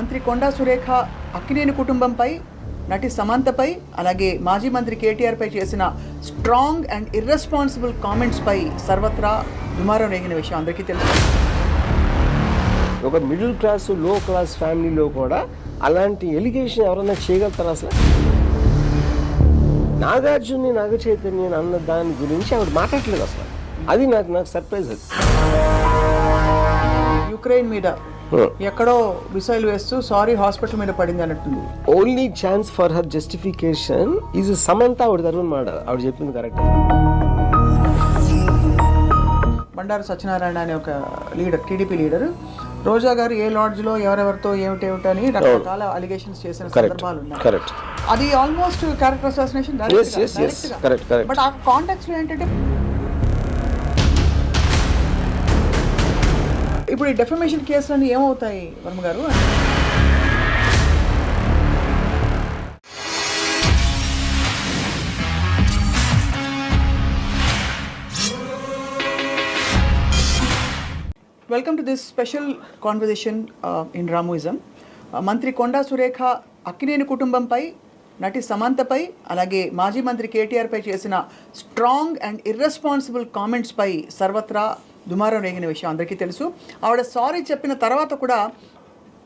మంత్రి కొండా సురేఖ అక్కినేని కుటుంబంపై, నటి సమంతపై, అలాగే మాజీ మంత్రి కేటీఆర్పై చేసిన స్ట్రాంగ్ అండ్ ఇర్రెస్పాన్సిబుల్ కామెంట్స్పై సర్వత్రా దుమారం రేగిన విషయం అందరికీ తెలుసు. ఒక మిడిల్ క్లాస్ లో క్లాస్ ఫ్యామిలీలో కూడా అలాంటి ఎలిగేషన్ ఎవరైనా చేయగలుగుతారు? అసలు నాగార్జున్ని నాగ చైతన్య అన్న దాని గురించి ఆవిడ మాట్లాడలేదు అసలు. అది నాకు సర్ప్రైజ్. అది యుక్రెయిన్ మీద ఎక్కడో మిసైల్ వేస్తూ సారీ హాస్పిటల్ మీద పడింది అన్నట్టుంది. Only chance for her justification is Samantha. ఆవిడ తరఫున మాట ఆవిడ చెప్పింది కరెక్ట్. బండారు సత్యనారాయణ అనే ఒక లీడర్, టీడీపీ లీడర్, రోజా గారు ఏ లాడ్జ్లో ఎవరెవరితో ఏమిటని రకరకాల అలిగేషన్స్ చేసిన సందర్భాలు ఉన్నాయి. అది ఆల్మోస్ట్ క్యారెక్టర్ అసాసినేషన్. బట్ ఆ కాంటాక్ట్స్ లో ఏంటంటే ఇప్పుడు ఈ డెఫమేషన్ కేసులన్నీ ఏమవుతాయి Varma garu? Welcome to this special conversation in Ramoism. మంత్రి కొండా సురేఖ అక్కినేని కుటుంబంపై, నటి సమంతపై, అలాగే మాజీ మంత్రి కేటీఆర్పై చేసిన స్ట్రాంగ్ అండ్ ఇర్రెస్పాన్సిబుల్ కామెంట్స్పై సర్వత్రా దుమారం రేగిన విషయం అందరికీ తెలుసు. ఆవిడ సారీ చెప్పిన తర్వాత కూడా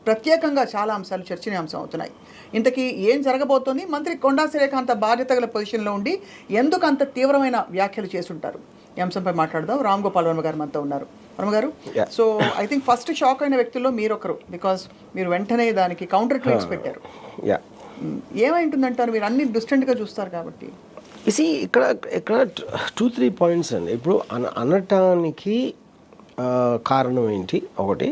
ప్రత్యేకంగా చాలా అంశాలు చర్చనీయాంశం అవుతున్నాయి. ఇంతకీ ఏం జరగబోతోంది? మంత్రి కొండా సురేఖ అంత బాధ్యత గల పొజిషన్లో ఉండి ఎందుకు అంత తీవ్రమైన వ్యాఖ్యలు చేసుంటారు? ఈ అంశంపై మాట్లాడదాం. రామ్ గోపాల్ వర్మ గారు మనతో ఉన్నారు. వర్మ గారు, so I think first shock అయిన వ్యక్తుల్లో మీరు ఒకరు, బికాస్ మీరు వెంటనే దానికి కౌంటర్ ట్వీట్స్ పెట్టారు. ఏమై ఉంటుందంటారు? మీరు అన్ని డిస్టెంట్గా చూస్తారు కాబట్టి. ఇక్కడ 2-3 పాయింట్స్ అండి. ఇప్పుడు అనటానికి కారణం ఏంటి? ఒకటి,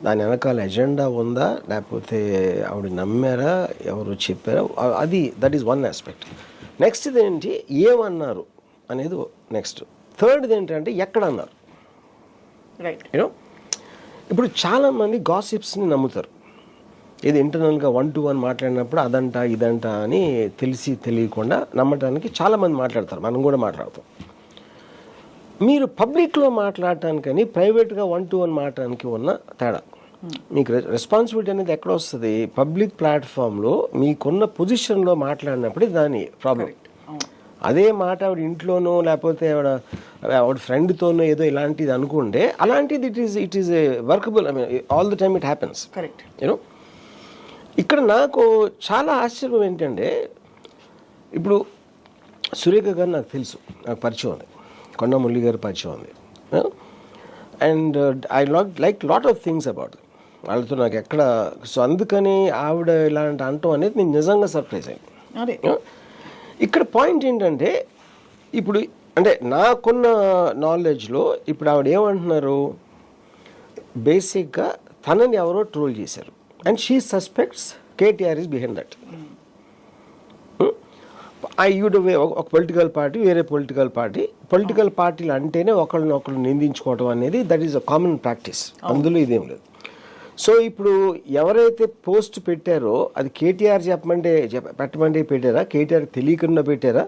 దాని వెనకాల ఎజెండా ఉందా, లేకపోతే ఆవిడ నమ్మారా, ఎవరు చెప్పారా, అది that is one aspect. Next ఏంటి, ఏమన్నారు అనేది నెక్స్ట్. థర్డ్ ఏంటంటే ఎక్కడ అన్నారు. రైట్. యూనో, ఇప్పుడు చాలామంది గాసిప్స్ని నమ్ముతారు. ఇది ఇంటర్నల్గా 1-to-1 మాట్లాడినప్పుడు అదంట ఇదంట అని తెలియకుండా నమ్మటానికి చాలామంది మాట్లాడతారు. మనం కూడా మాట్లాడతాం. మీరు పబ్లిక్లో మాట్లాడటానికని ప్రైవేట్గా 1-to-1 మాట్లాడటానికి ఉన్న తేడా. మీకు రెస్పాన్సిబిలిటీ అనేది ఎక్కడ వస్తుంది? పబ్లిక్ ప్లాట్ఫామ్లో మీకున్న పొజిషన్లో మాట్లాడినప్పుడు దాని ప్రాబ్లం. అదే మాట ఆవిడ ఇంట్లోనో లేకపోతే ఆవిడ ఫ్రెండ్తోనో ఏదో ఇలాంటిది అనుకుంటే, అలాంటిది it is workable. I mean all the time it happens. Correct. You know, ఇక్కడ నాకు చాలా ఆశ్చర్యం ఏంటంటే, ఇప్పుడు సురేఖ గారు నాకు తెలుసు, నాకు పరిచయం ఉంది, కొండా మురళి గారు పరిచయం ఉంది, and I like lot of things about వాళ్ళతో నాకు ఎక్కడ. సో అందుకని ఆవిడ ఇలాంటి అంటాం అనేది నేను నిజంగా సర్ప్రైజ్ అయ్యింది. ఇక్కడ పాయింట్ ఏంటంటే, ఇప్పుడు అంటే నాకున్న నాలెడ్జ్లో ఇప్పుడు ఆవిడ ఏమంటున్నారు, బేసిక్గా తనని ఎవరో ట్రోల్ చేశారు and she suspects KTR is behind that. ఒక పొలిటికల్ పార్టీ, వేరే పొలిటికల్ పార్టీలు అంటేనే ఒకళ్ళు నిందించుకోవడం అనేది that is a common practice. అందులో ఇదేం లేదు. సో ఇప్పుడు ఎవరైతే పోస్ట్ పెట్టారో అది కేటీఆర్ పెట్టమంటే పెట్టారా, కేటీఆర్ తెలియకుండా పెట్టారా,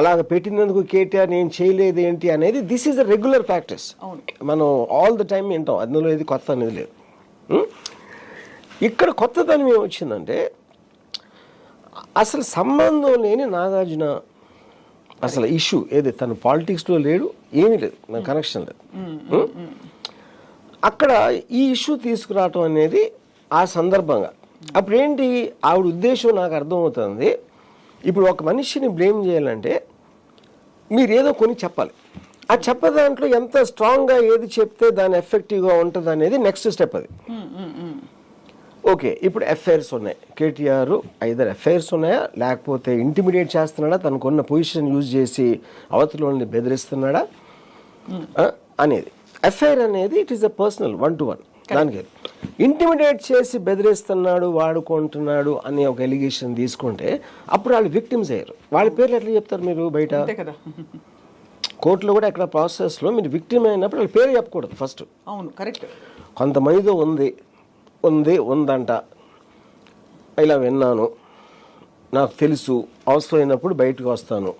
అలాగ పెట్టినందుకు కేటీఆర్ నేను చేయలేదు ఏంటి అనేది this is a regular practice. మనం ఆల్ ద టైం వింటాం. అందులో ఇది కొత్త అనేది లేదు. ఇక్కడ కొత్తదనం ఏమొచ్చిందంటే, అసలు సంబంధం లేని నాగార్జున అసలు ఇష్యూ ఏది, తను పాలిటిక్స్లో లేడు, ఏమీ లేదు, నా కనెక్షన్ లేదు. అక్కడ ఈ ఇష్యూ తీసుకురావటం అనేది ఆ సందర్భంగా అప్పుడు ఏంటి ఆవిడ ఉద్దేశం నాకు అర్థమవుతుంది. ఇప్పుడు ఒక మనిషిని బ్లేమ్ చేయాలంటే మీరు ఏదో కొన్ని చెప్పాలి. ఆ చెప్పే దాంట్లో ఎంత స్ట్రాంగ్గా ఏది చెప్తే దాని ఎఫెక్టివ్గా ఉంటుంది అనేది నెక్స్ట్ స్టెప్. అది ఓకే. ఇప్పుడు ఎఫ్ఐఆర్స్ ఉన్నాయి, కేటీఆర్ ఐదర్ ఎఫ్ఐఆర్స్ ఉన్నాయా లేకపోతే ఇంటిమిడియేట్ చేస్తున్నాడా, తనకున్న పొజిషన్ యూజ్ చేసి అవతలని బెదిరిస్తున్నాడా అనేది. ఎఫ్ఐఆర్ అనేది it is a personal 1-to-1. దానికి ఇంటిమిడియేట్ చేసి బెదిరిస్తున్నాడు, వాడుకుంటున్నాడు అనే ఒక ఎలిగేషన్ తీసుకుంటే అప్పుడు వాళ్ళు విక్టిమ్స్ అయ్యారు. వాళ్ళ పేర్లు ఎట్లా చెప్తారు మీరు బయట? కోర్టులో కూడా ఎక్కడ ప్రాసెస్లో మీరు విక్టిమ్ అయినప్పుడు వాళ్ళ పేరు చెప్పకూడదు ఫస్ట్. అవును, కరెక్ట్. కొంతమందితో ఉందంట, ఇలా విన్నాను, నాకు తెలుసు, అవసరమైనప్పుడు బయటకు వస్తాను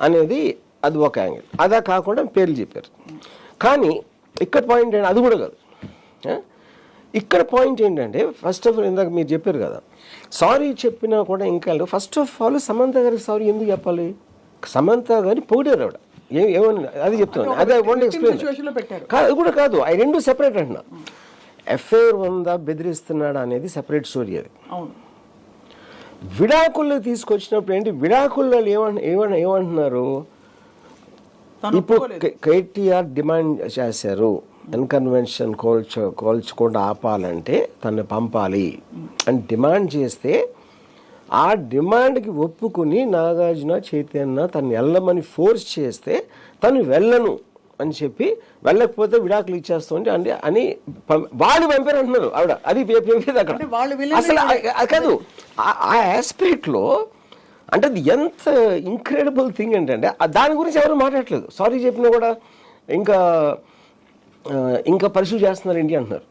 అనేది అది ఒక యాంగిల్. అదా కాకుండా పేర్లు చెప్పారు. కానీ ఇక్కడ పాయింట్ ఏంటి, అది కూడా కాదు. ఇక్కడ పాయింట్ ఏంటంటే ఫస్ట్ ఆఫ్ ఆల్ ఇందాక మీరు చెప్పారు కదా, సారీ చెప్పినా కూడా ఇంకా ఫస్ట్ ఆఫ్ ఆల్ సమంత గారికి సారీ ఎందుకు చెప్పాలి? సమంత గారిని పొగిడారు ఆవిడ, ఏమని అది చెప్తున్నాను, అదే వాంట్ ఎక్స్ప్లెయిన్ కాదు, అది కూడా కాదు, అవి రెండు సెపరేట్ అంటున్నా. ఎఫ్ఐఆర్ ఉందా బెదిరిస్తున్నాడా అనేది సెపరేట్ స్టోరీ. అది విడాకుల్లో తీసుకొచ్చినప్పుడు ఏంటి, విడాకుల్లో ఏమంటున్నారు, ఇప్పుడు కేటీఆర్ డిమాండ్ చేశారు అన్కన్వెన్షన్ కోల్చకుండా ఆపాలంటే తను పంపాలి అని డిమాండ్ చేస్తే, ఆ డిమాండ్కి ఒప్పుకుని నాగార్జున చైతన్య తను వెళ్ళమని ఫోర్స్ చేస్తే తను వెళ్ళను అని చెప్పి, వెళ్ళకపోతే విడాకులు ఇచ్చేస్తుంటే అంటే అని వాళ్ళు పంపారు అంటున్నారు ఆవిడ. అది అక్కడ అసలు కాదు, ఆ ఆస్పెక్ట్లో అంటే అది ఎంత ఇంక్రెడిబుల్ థింగ్ ఏంటంటే దాని గురించి ఎవరు మాట్లాడట్లేదు. సారీ చెప్పినా కూడా ఇంకా పర్సూ చేస్తున్నారు ఏంటి అంటున్నారు.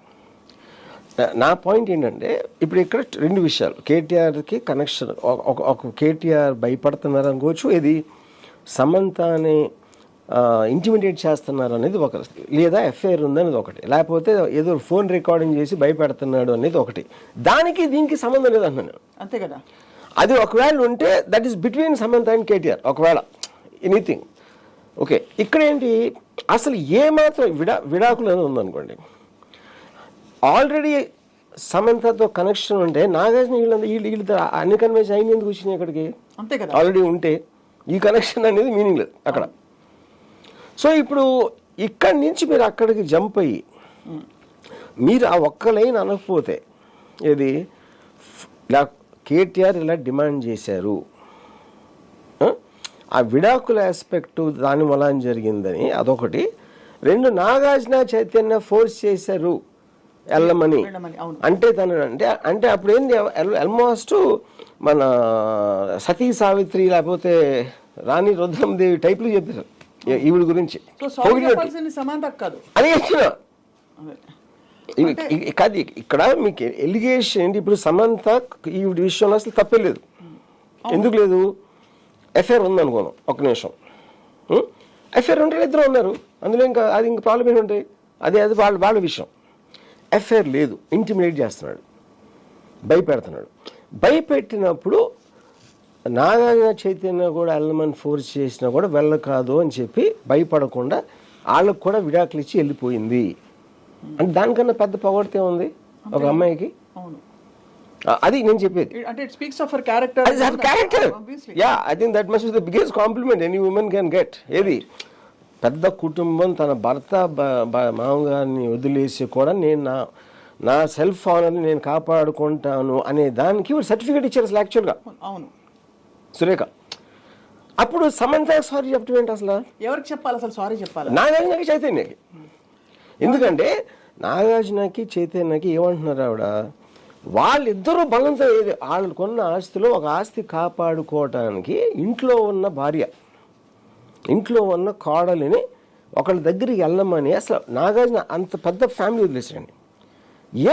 నా పాయింట్ ఏంటంటే ఇప్పుడు ఇక్కడ రెండు విషయాలు, కేటీఆర్కి కనెక్షన్, ఒక కేటీఆర్ భయపడుతున్నారు అనుకోవచ్చు, ఇది సమంతని ఇంటిమిడేట్ చేస్తున్నారు అనేది ఒక, లేదా ఎఫ్ఐఆర్ ఉందనేది ఒకటి, లేకపోతే ఏదో ఫోన్ రికార్డింగ్ చేసి భయపెడుతున్నాడు అనేది ఒకటి. దానికి దీనికి సంబంధం లేదు అంటున్నాను, అంతే కదా. అది ఒకవేళ ఉంటే that is between Samantha and KTR, ఒకవేళ ఎనీథింగ్ ఓకే. ఇక్కడ ఏంటి అసలు ఏమాత్రం విడాకులు అనేది ఉందనుకోండి, ఆల్రెడీ సమంతతో కనెక్షన్ ఉంటే నాగార్జున వీళ్ళతో అన్ని కన్వెన్షన్ అయిన ఎందుకు వచ్చినాయి ఇక్కడికి, అంతే కదా. ఆల్రెడీ ఉంటే ఈ కనెక్షన్ అనేది మీనింగ్ లేదు అక్కడ. సో ఇప్పుడు ఇక్కడి నుంచి మీరు అక్కడికి జంప్ అయ్యి మీరు ఆ ఒక్క లైన్ అనకపోతే, ఏది ఇలా కేటీఆర్ ఇలా డిమాండ్ చేశారు, ఆ విడాకుల ఆస్పెక్టు దాని వల్ల జరిగిందని అదొకటి, రెండు నాగార్జున చైతన్య ఫోర్స్ చేశారు వెళ్ళమని అంటే తను అంటే అప్పుడు ఏంది ఆల్మోస్ట్ మన సతీ సావిత్రి లేకపోతే రాణి రుద్రమదేవి టైప్లు చెప్పారు ఈవిడ గురించి అని చెప్తున్నా. కాదు ఇక్కడ మీకు ఎలిగేషన్ ఏంటి, ఇప్పుడు సమంత ఈవిడ విషయంలో అసలు తప్పే లేదు. ఎందుకు లేదు, ఎఫ్ఐఆర్ ఉందనుకోను ఒక నిమిషం, ఎఫ్ఐఆర్ ఉంటే ఇద్దరు ఉన్నారు, అందులో ఇంకా అది ఇంకా ప్రాబ్లం ఏంటి ఉంటాయి, అది వాళ్ళ విషయం. ఎఫ్ఐఆర్ లేదు, ఇంటిమిడేట్ చేస్తున్నాడు, భయపెడుతున్నాడు. భయపెట్టినప్పుడు నాగార్జున చైతన్య కూడా వెళ్ళమని ఫోర్స్ చేసినా కూడా వెళ్ళకాదు అని చెప్పి భయపడకుండా వాళ్ళకు కూడా విడాకులు ఇచ్చి వెళ్ళిపోయింది అంటే దానికన్నా పెద్ద పొగడితే ఉంది ఒక అమ్మాయికి. అది నేను చెప్పేది, అంటే it speaks of her character. Yeah, I think that must be the biggest compliment any women can get. ఏది పెద్ద కుటుంబం తన భర్త మామగారిని వదిలేసి కూడా నేను నా సెల్ఫ్ ఆనర్ని నేను కాపాడుకుంటాను అనే దానికి సర్టిఫికేట్ ఇచ్చారు అసలు యాక్చువల్గా. అవును సురేఖ. అప్పుడు సమంత సారీ చెప్పడం ఏంటి అసలు, ఎవరికి చెప్పాలి అసలు సారీ చెప్పాలి? నాగార్జునకి చైతన్యకి. ఎందుకంటే నాగార్జునకి చైతన్యకి ఏమంటున్నారు ఆవిడ, వాళ్ళిద్దరూ బలంతో ఏది వాళ్ళకున్న ఆస్తిలో ఒక ఆస్తి కాపాడుకోవటానికి ఇంట్లో ఉన్న భార్య, ఇంట్లో ఉన్న కోడలిని ఒకళ్ళ దగ్గరికి వెళ్ళమని, అసలు నాగార్జున అంత పెద్ద ఫ్యామిలీ వదిలేసారండి.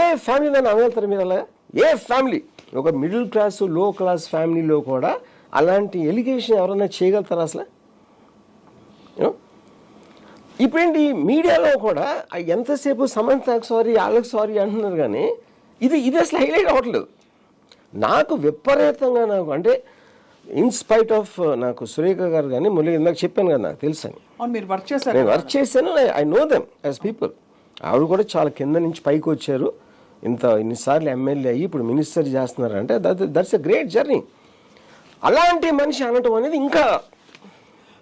ఏ ఫ్యామిలీ నన్ను అనగలుగుతారు మీరు అలా? ఏ ఫ్యామిలీ, ఒక మిడిల్ క్లాస్ లో క్లాస్ ఫ్యామిలీలో కూడా అలాంటి ఎలిగేషన్ ఎవరైనా చేయగలుగుతారు అసలు? ఇప్పుడేంటి మీడియాలో కూడా ఎంతసేపు సమంతకు సారీ వాళ్ళకి సారీ అంటున్నారు, కానీ ఇది అసలు హైలైట్ అవ్వట్లేదు. నాకు విపరీతంగా నాకు అంటే ఇన్స్పైట్ ఆఫ్ నాకు సురేఖ గారు కానీ మురళి ఇందాక చెప్పాను కదా నాకు తెలుసు అని, నేను వర్క్ చేశాను, I know them as people. ఆవిడ కూడా చాలా కింద నుంచి పైకి వచ్చారు, ఇన్నిసార్లు ఎమ్మెల్యే అయ్యి ఇప్పుడు మినిస్టర్ చేస్తున్నారంటే దట్స్ ఎ గ్రేట్ జర్నీ. అలాంటి మనిషి అనటం అనేది ఇంకా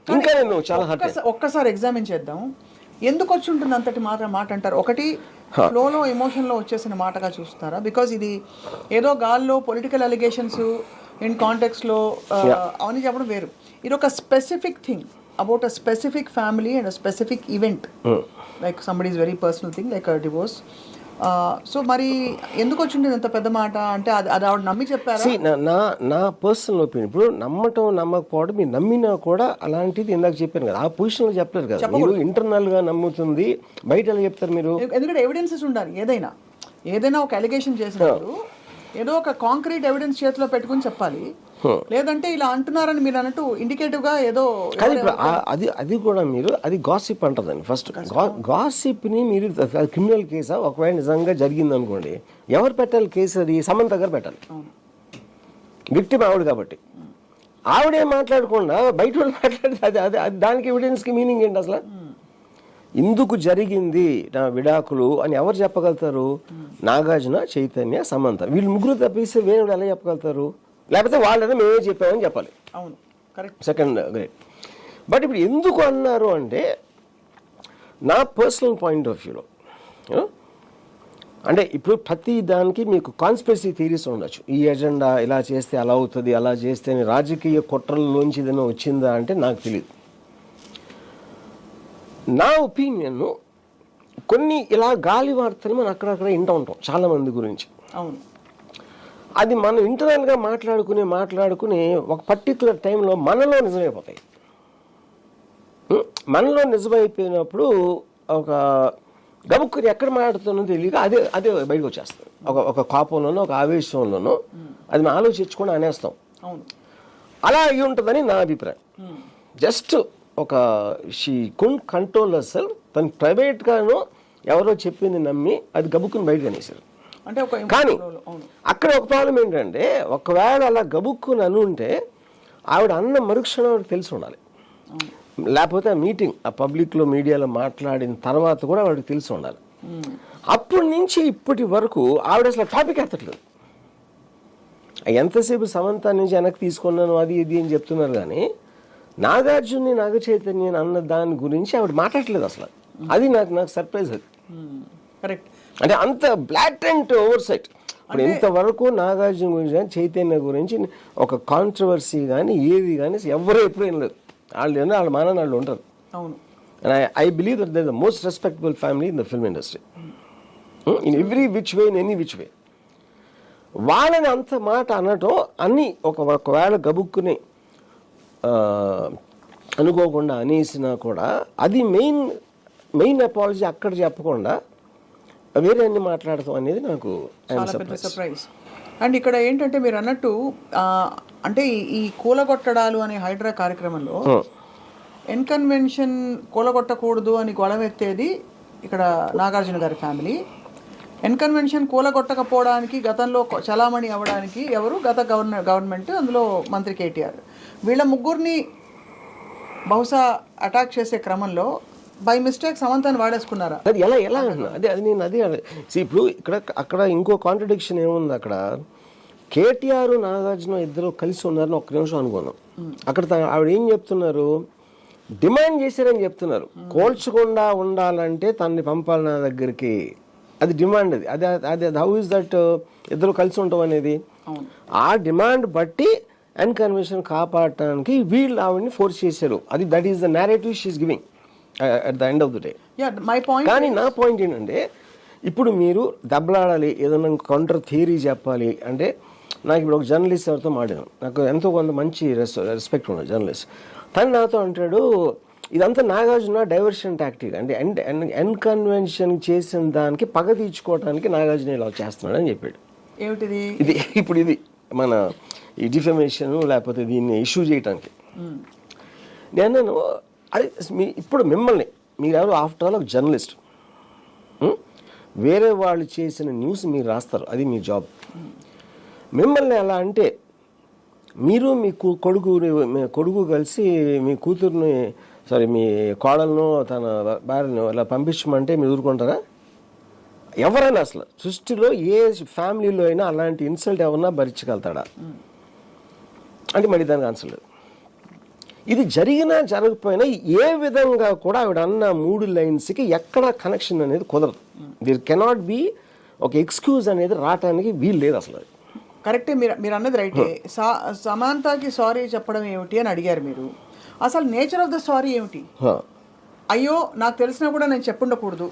నేను చాలా ఒక్కసారి ఎగ్జామిన్ చేద్దాం. ఎందుకు వచ్చి ఉంటుంది అంతటి మాట అంటారు? ఒకటి ఫ్లోలో ఎమోషన్లో వచ్చేసిన మాటగా చూస్తారా? బికాజ్ ఇది ఏదో గాల్లో పొలిటికల్ అలిగేషన్స్ ఇన్ కాంటెక్స్లో అవన్నీ చెప్పడం వేరు. ఇది ఒక specific thing about a specific family and a specific event, like somebody is very personal thing like a divorce. So మరి ఎందుకు వచ్చింది ఇంత పెద్ద మాట? అంటే అది ఆవిడ నమ్మి చెప్పారా? నా పర్సనల్ ఒపీనియన్, ఇప్పుడు నమ్మటం నమ్మకపోవడం, మీరు నమ్మినా కూడా అలాంటిది ఇందాక చెప్పాను కదా, ఆ పొజిషన్లో చెప్పలేరు కదా మీరు. ఇంటర్నల్ గా నమ్ముతుంది, బయట ఎలా చెప్తారు మీరు? ఎందుకంటే ఎవిడెన్సెస్ ఉండాలి. ఏదైనా ఒక అలిగేషన్ చేసినప్పుడు ఏదో ఒక కాంక్రీట్ ఎవిడెన్స్ చేతిలో పెట్టుకుని చెప్పాలి, లేదంటే ఇలా అంటున్నారని మీరు అన్నట్టు ఇండికేటివ్ గా ఏదో కానీ ఇప్పుడు అది కూడా మీరు అది గాసిప్ అంటుందండి. ఫస్ట్ గాసిప్ని మీరు క్రిమినల్ కేసా ఒకవేళ నిజంగా జరిగింది అనుకోండి, ఎవరు పెట్టాలి కేసు? అది సమంత గారు పెట్టాలి. విక్టిమ్ ఆవిడ కాబట్టి ఆవిడే మాట్లాడకుండా బయట వాళ్ళు మాట్లాడితే అది దానికి ఎవిడెన్స్కి మీనింగ్ ఏంటి అసలు? ఇందుకు జరిగింది నా విడాకులు అని ఎవరు చెప్పగలుగుతారు? నాగార్జున, చైతన్య, సమంత, వీళ్ళు ముగ్గురు తప్పిస్తే వేరే ఎలా చెప్పగలుగుతారు? లేకపోతే వాళ్ళని మేమే చెప్పామని చెప్పాలి. అవును, కరెక్ట్. Second grade. బట్ ఇప్పుడు ఎందుకు అన్నారు అంటే నా పర్సనల్ పాయింట్ ఆఫ్ వ్యూలో, అంటే ఇప్పుడు ప్రతి దానికి మీకు కాన్స్పిరసీ థియరీస్ ఉండొచ్చు. ఈ ఎజెండా ఇలా చేస్తే అలా అవుతుంది, అలా చేస్తే రాజకీయ కుట్రల్లోంచి ఏదైనా వచ్చిందా అంటే నాకు తెలియదు. నా ఒపీనియన్ కొన్ని ఇలా గాలి వార్తలు మనం అక్కడక్కడ వింటూ ఉంటాం చాలా మంది గురించి. అవును, అది మనం ఇంటర్నల్గా మాట్లాడుకుని ఒక పర్టికులర్ టైంలో మనలో నిజమైపోతాయి. మనలో నిజమైపోయినప్పుడు ఒక గబుక్కుని ఎక్కడ మాట్లాడుతున్నో తెలియక అదే బయటకు వచ్చేస్తుంది. ఒక కోపంలోనో ఒక ఆవేశంలోనో అది మనం ఆలోచించుకొని అనేస్తాం. అలా అయి ఉంటుందని నా అభిప్రాయం. జస్ట్ ఒక షీ కుడ్ కంట్రోల్ అసలు తను ప్రైవేట్గానో ఎవరో చెప్పింది నమ్మి అది గబుక్కుని బయటకు అనేసారు. కానీ అక్కడ ఒక ప్రాబ్లం ఏంటంటే, ఒకవేళ అలా గబుక్కుని అనుంటే ఆవిడ అన్న మరుక్షణం ఆవిడకి తెలిసి ఉండాలి. లేకపోతే ఆ మీటింగ్ ఆ పబ్లిక్లో మీడియాలో మాట్లాడిన తర్వాత కూడా వాడికి తెలిసి ఉండాలి. అప్పటి నుంచి ఇప్పటి వరకు ఆవిడ అసలు టాపిక్ ఎత్తట్లేదు. ఎంతసేపు సమంత నుంచి వెనక్కి తీసుకున్నాను అది ఇది అని చెప్తున్నారు, కానీ నాగార్జున్ని, నాగ చైతన్య అన్న దాని గురించి ఆవిడ మాట్లాడలేదు అసలు. అది నాకు సర్ప్రైజ్. అది కరెక్ట్. అంటే అంత బ్లాటెంట్ ఓవర్ సైట్. ఇప్పుడు ఇంతవరకు నాగార్జున గురించి కానీ చైతన్య గురించి ఒక కాంట్రవర్సీ కానీ ఏది కానీ ఎవరు ఎప్పుడు ఏం లేదు. వాళ్ళ మానని వాళ్ళు ఉంటారు. And I believe that they're the most respectable family in the film industry. In every which way, in any which way. వాళ్ళని అంత మాట అనటం అన్నీ ఒకవేళ గబుక్కుని అనుకోకుండా అనేసినా కూడా అది మెయిన్ అపాలజీ అక్కడ చెప్పకుండా వేరే అన్ని మాట్లాడతాం అనేది నాకు సర్ప్రైజ్. అండ్ ఇక్కడ ఏంటంటే మీరు అన్నట్టు అంటే ఈ కూలగొట్టడాలు అనే హైడ్రా కార్యక్రమంలో ఎన్కన్వెన్షన్ కూలగొట్టకూడదు అని గొడవెత్తేది ఇక్కడ నాగార్జున గారి ఫ్యామిలీ. ఎన్కన్వెన్షన్ కూలగొట్టకపోవడానికి గతంలో చలామణి అవ్వడానికి ఎవరు? గత గవర్నమెంట్, అందులో మంత్రి కేటీఆర్. వీళ్ళ ముగ్గురిని బహుశా అటాక్ చేసే క్రమంలో బై మిస్టేక్ సమంతాన్ని వాడేసుకున్నారా? అది ఎలా నేను ఇప్పుడు అక్కడ ఇంకో కాంట్రడిక్షన్ ఏముంది, అక్కడ కేటీఆర్ నాగార్జున ఇద్దరు కలిసి ఉన్నారని ఒక్క నిమిషం అనుకున్నాం. అక్కడ ఆవిడ ఏం చెప్తున్నారు, డిమాండ్ చేశారని చెప్తున్నారు. కోల్చకుండా ఉండాలంటే తనని పంపాలి నా దగ్గరికి, అది డిమాండ్. అది హౌ ఇస్ దట్ ఇద్దరు కలిసి ఉంటాం అనేది? ఆ డిమాండ్ బట్టి ఎన్కన్వెన్షన్ కాపాడటానికి వీళ్ళు ఆవిడని ఫోర్స్ చేశారు. అది that is the narrative she is giving at the end of the day. కానీ నా పాయింట్ ఏంటంటే, ఇప్పుడు మీరు దెబ్బలాడాలి, ఏదైనా కౌంటర్ థియరీ చెప్పాలి అంటే, నాకు ఇప్పుడు ఒక జర్నలిస్ట్ ఎవరితో మాట్లాడాను, నాకు ఎంతో కొంత మంచి రెస్పెక్ట్ ఉన్నది జర్నలిస్ట్. తను నాతో అంటాడు, ఇదంతా నాగార్జున డైవర్షన్ టాక్టిక్ అంటే ఎన్కన్వెన్షన్ చేసిన దానికి పగ తీర్చుకోవడానికి నాగార్జున ఇలా చేస్తున్నాడు అని చెప్పాడు. ఏమిటిది? ఇది మన ఈ డిఫమేషన్ లేకపోతే దీన్ని ఇష్యూ చేయటానికి. నేను అది ఇప్పుడు మిమ్మల్ని మీరెవరు ఆఫ్టర్ ఆల్ ఒక జర్నలిస్ట్, వేరే వాళ్ళు చేసిన న్యూస్ మీరు రాస్తారు, అది మీ జాబ్. మిమ్మల్ని ఎలా అంటే, మీరు మీ కొడుకు కలిసి మీ కూతుర్ని మీ కోడలను తన భార్యను అలా పంపించమంటే మీరు ఊరుకుంటారా? ఎవరైనా అసలు సృష్టిలో ఏ ఫ్యామిలీలో అయినా అలాంటి ఇన్సల్ట్ ఎవరన్నా భరించగలుగుతాడా అంటే మరి దానికి ఆన్సర్ లేదు. ఇది జరిగినా జరగకపోయినా ఏ విధంగా కూడా ఆవిడ అన్న 3 లైన్స్కి ఎక్కడ కనెక్షన్ అనేది కుదరదు. దిర్ కెనాట్ బి ఒక ఎక్స్క్యూజ్ అనేది రావటానికి వీలు లేదు అసలు. కరెక్టే, మీరు అన్నది రైటే. సమాంతకి సారీ చెప్పడం ఏమిటి అని అడిగారు మీరు. అసలు నేచర్ ఆఫ్ ద సారీ ఏమిటి? అయ్యో నాకు తెలిసినా కూడా నేను చెప్పుండకూడదు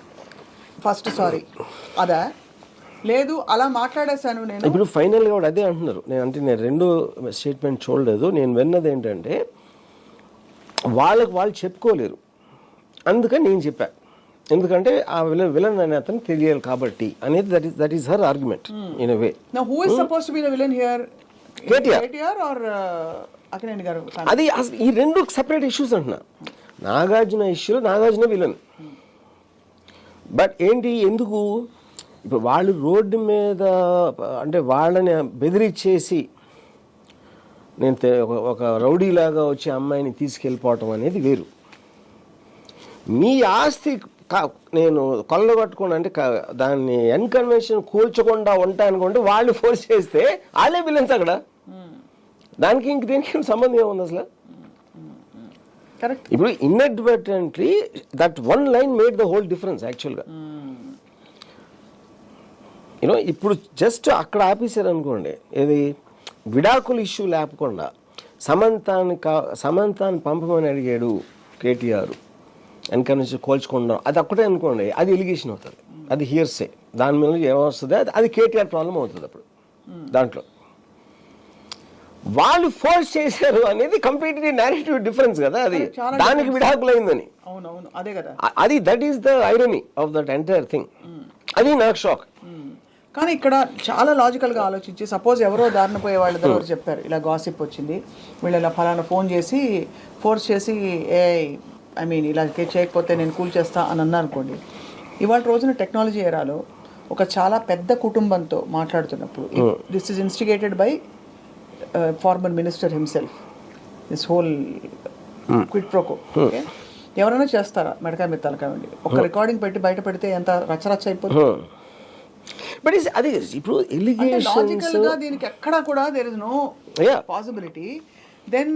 ఫస్ట్ సారీ అదా? లేదు అలా మాట్లాడేశాను నేను. ఇప్పుడు ఫైనల్గా కూడా అదే అంటున్నారు. నేను రెండో స్టేట్మెంట్ చూడలేదు. నేను విన్నది ఏంటంటే, వాళ్ళు చెప్పుకోలేరు, అందుకని నేను చెప్పా. ఎందుకంటే ఆ విలన్ అనే అతను తెలియాలి కాబట్టి అనేది that is her argument in a way. Now, who is supposed to be the villain here? KTR or Akkineni garu? అది అసలు ఈ రెండు సెపరేట్ ఇష్యూస్ అంటున్నా. నాగార్జున ఇష్యూలో నాగార్జున విలన్. బట్ ఏంటి ఎందుకు ఇప్పుడు వాళ్ళు రోడ్డు మీద అంటే వాళ్ళని బెదిరించేసి నేను ఒక రౌడీలాగా వచ్చి అమ్మాయిని తీసుకెళ్ళిపోవటం అనేది వేరు. మీ ఆస్తి నేను కొల్లగొట్టుకోండి అంటే దాన్ని అన్కన్వెన్షన్ కూల్చకుండా ఉంటా అనుకుంటే వాళ్ళు ఫోర్స్ చేస్తే వాళ్ళే విలన్స్ అక్కడ. దానికి ఇంక దీనికి సంబంధం ఏముంది అసలు? కరెక్ట్. ఇప్పుడు inadvertently that one line made the whole difference యాక్చువల్గా. యూనో ఇప్పుడు జస్ట్ అక్కడ ఆపేశారు అనుకోండి, ఏది విడాకుల ఇష్యూ లేకుండా సమంతాన్ని పంపమని అడిగాడు కేటీఆర్, ఎన్కన్వెన్షన్ కోల్చుకుంటాం అది ఒక్కటే అనుకోండి, అది ఎలిగేషన్ అవుతుంది, అది హియర్సే. దాని మీద ఏమొస్తుంది అది కేటీఆర్ ప్రాబ్లం అవుతుంది. అప్పుడు దాంట్లో వాళ్ళు ఫోర్స్ చేశారు అనేది కంప్లీట్లీ నేరేటివ్ డిఫరెన్స్ కదా, అది దానికి విడాకులైందని. అవునవును, అదే కదా, అది that is the irony of that entire thing. అది నాకు షాక్. కానీ ఇక్కడ చాలా లాజికల్గా ఆలోచించి, సపోజ్ ఎవరో దారిన పోయే వాళ్ళ దగ్గర చెప్పారు ఇలా గాసిప్ వచ్చింది, వీళ్ళు ఇలా ఫలానా ఫోన్ చేసి ఫోర్స్ చేసి ఇలా చేయకపోతే నేను కూల్ చేస్తా అని అన్నా అనుకోండి. ఇవాళ రోజున టెక్నాలజీ ఎరాలో ఒక చాలా పెద్ద కుటుంబంతో మాట్లాడుతున్నప్పుడు this is instigated by farmer minister himself, this whole quid pro quo. Okay, ఎవరైనా చేస్తారా మెడకాయ మెత్తాలి కావండి, ఒక రికార్డింగ్ పెట్టి బయట పెడితే ఎంత రచ్చరచ్చ అయిపోతుంది. బట్ అది ఇప్పుడు లాజికల్ గా దీనికి ఎక్కడా కూడా there is no possibility. Then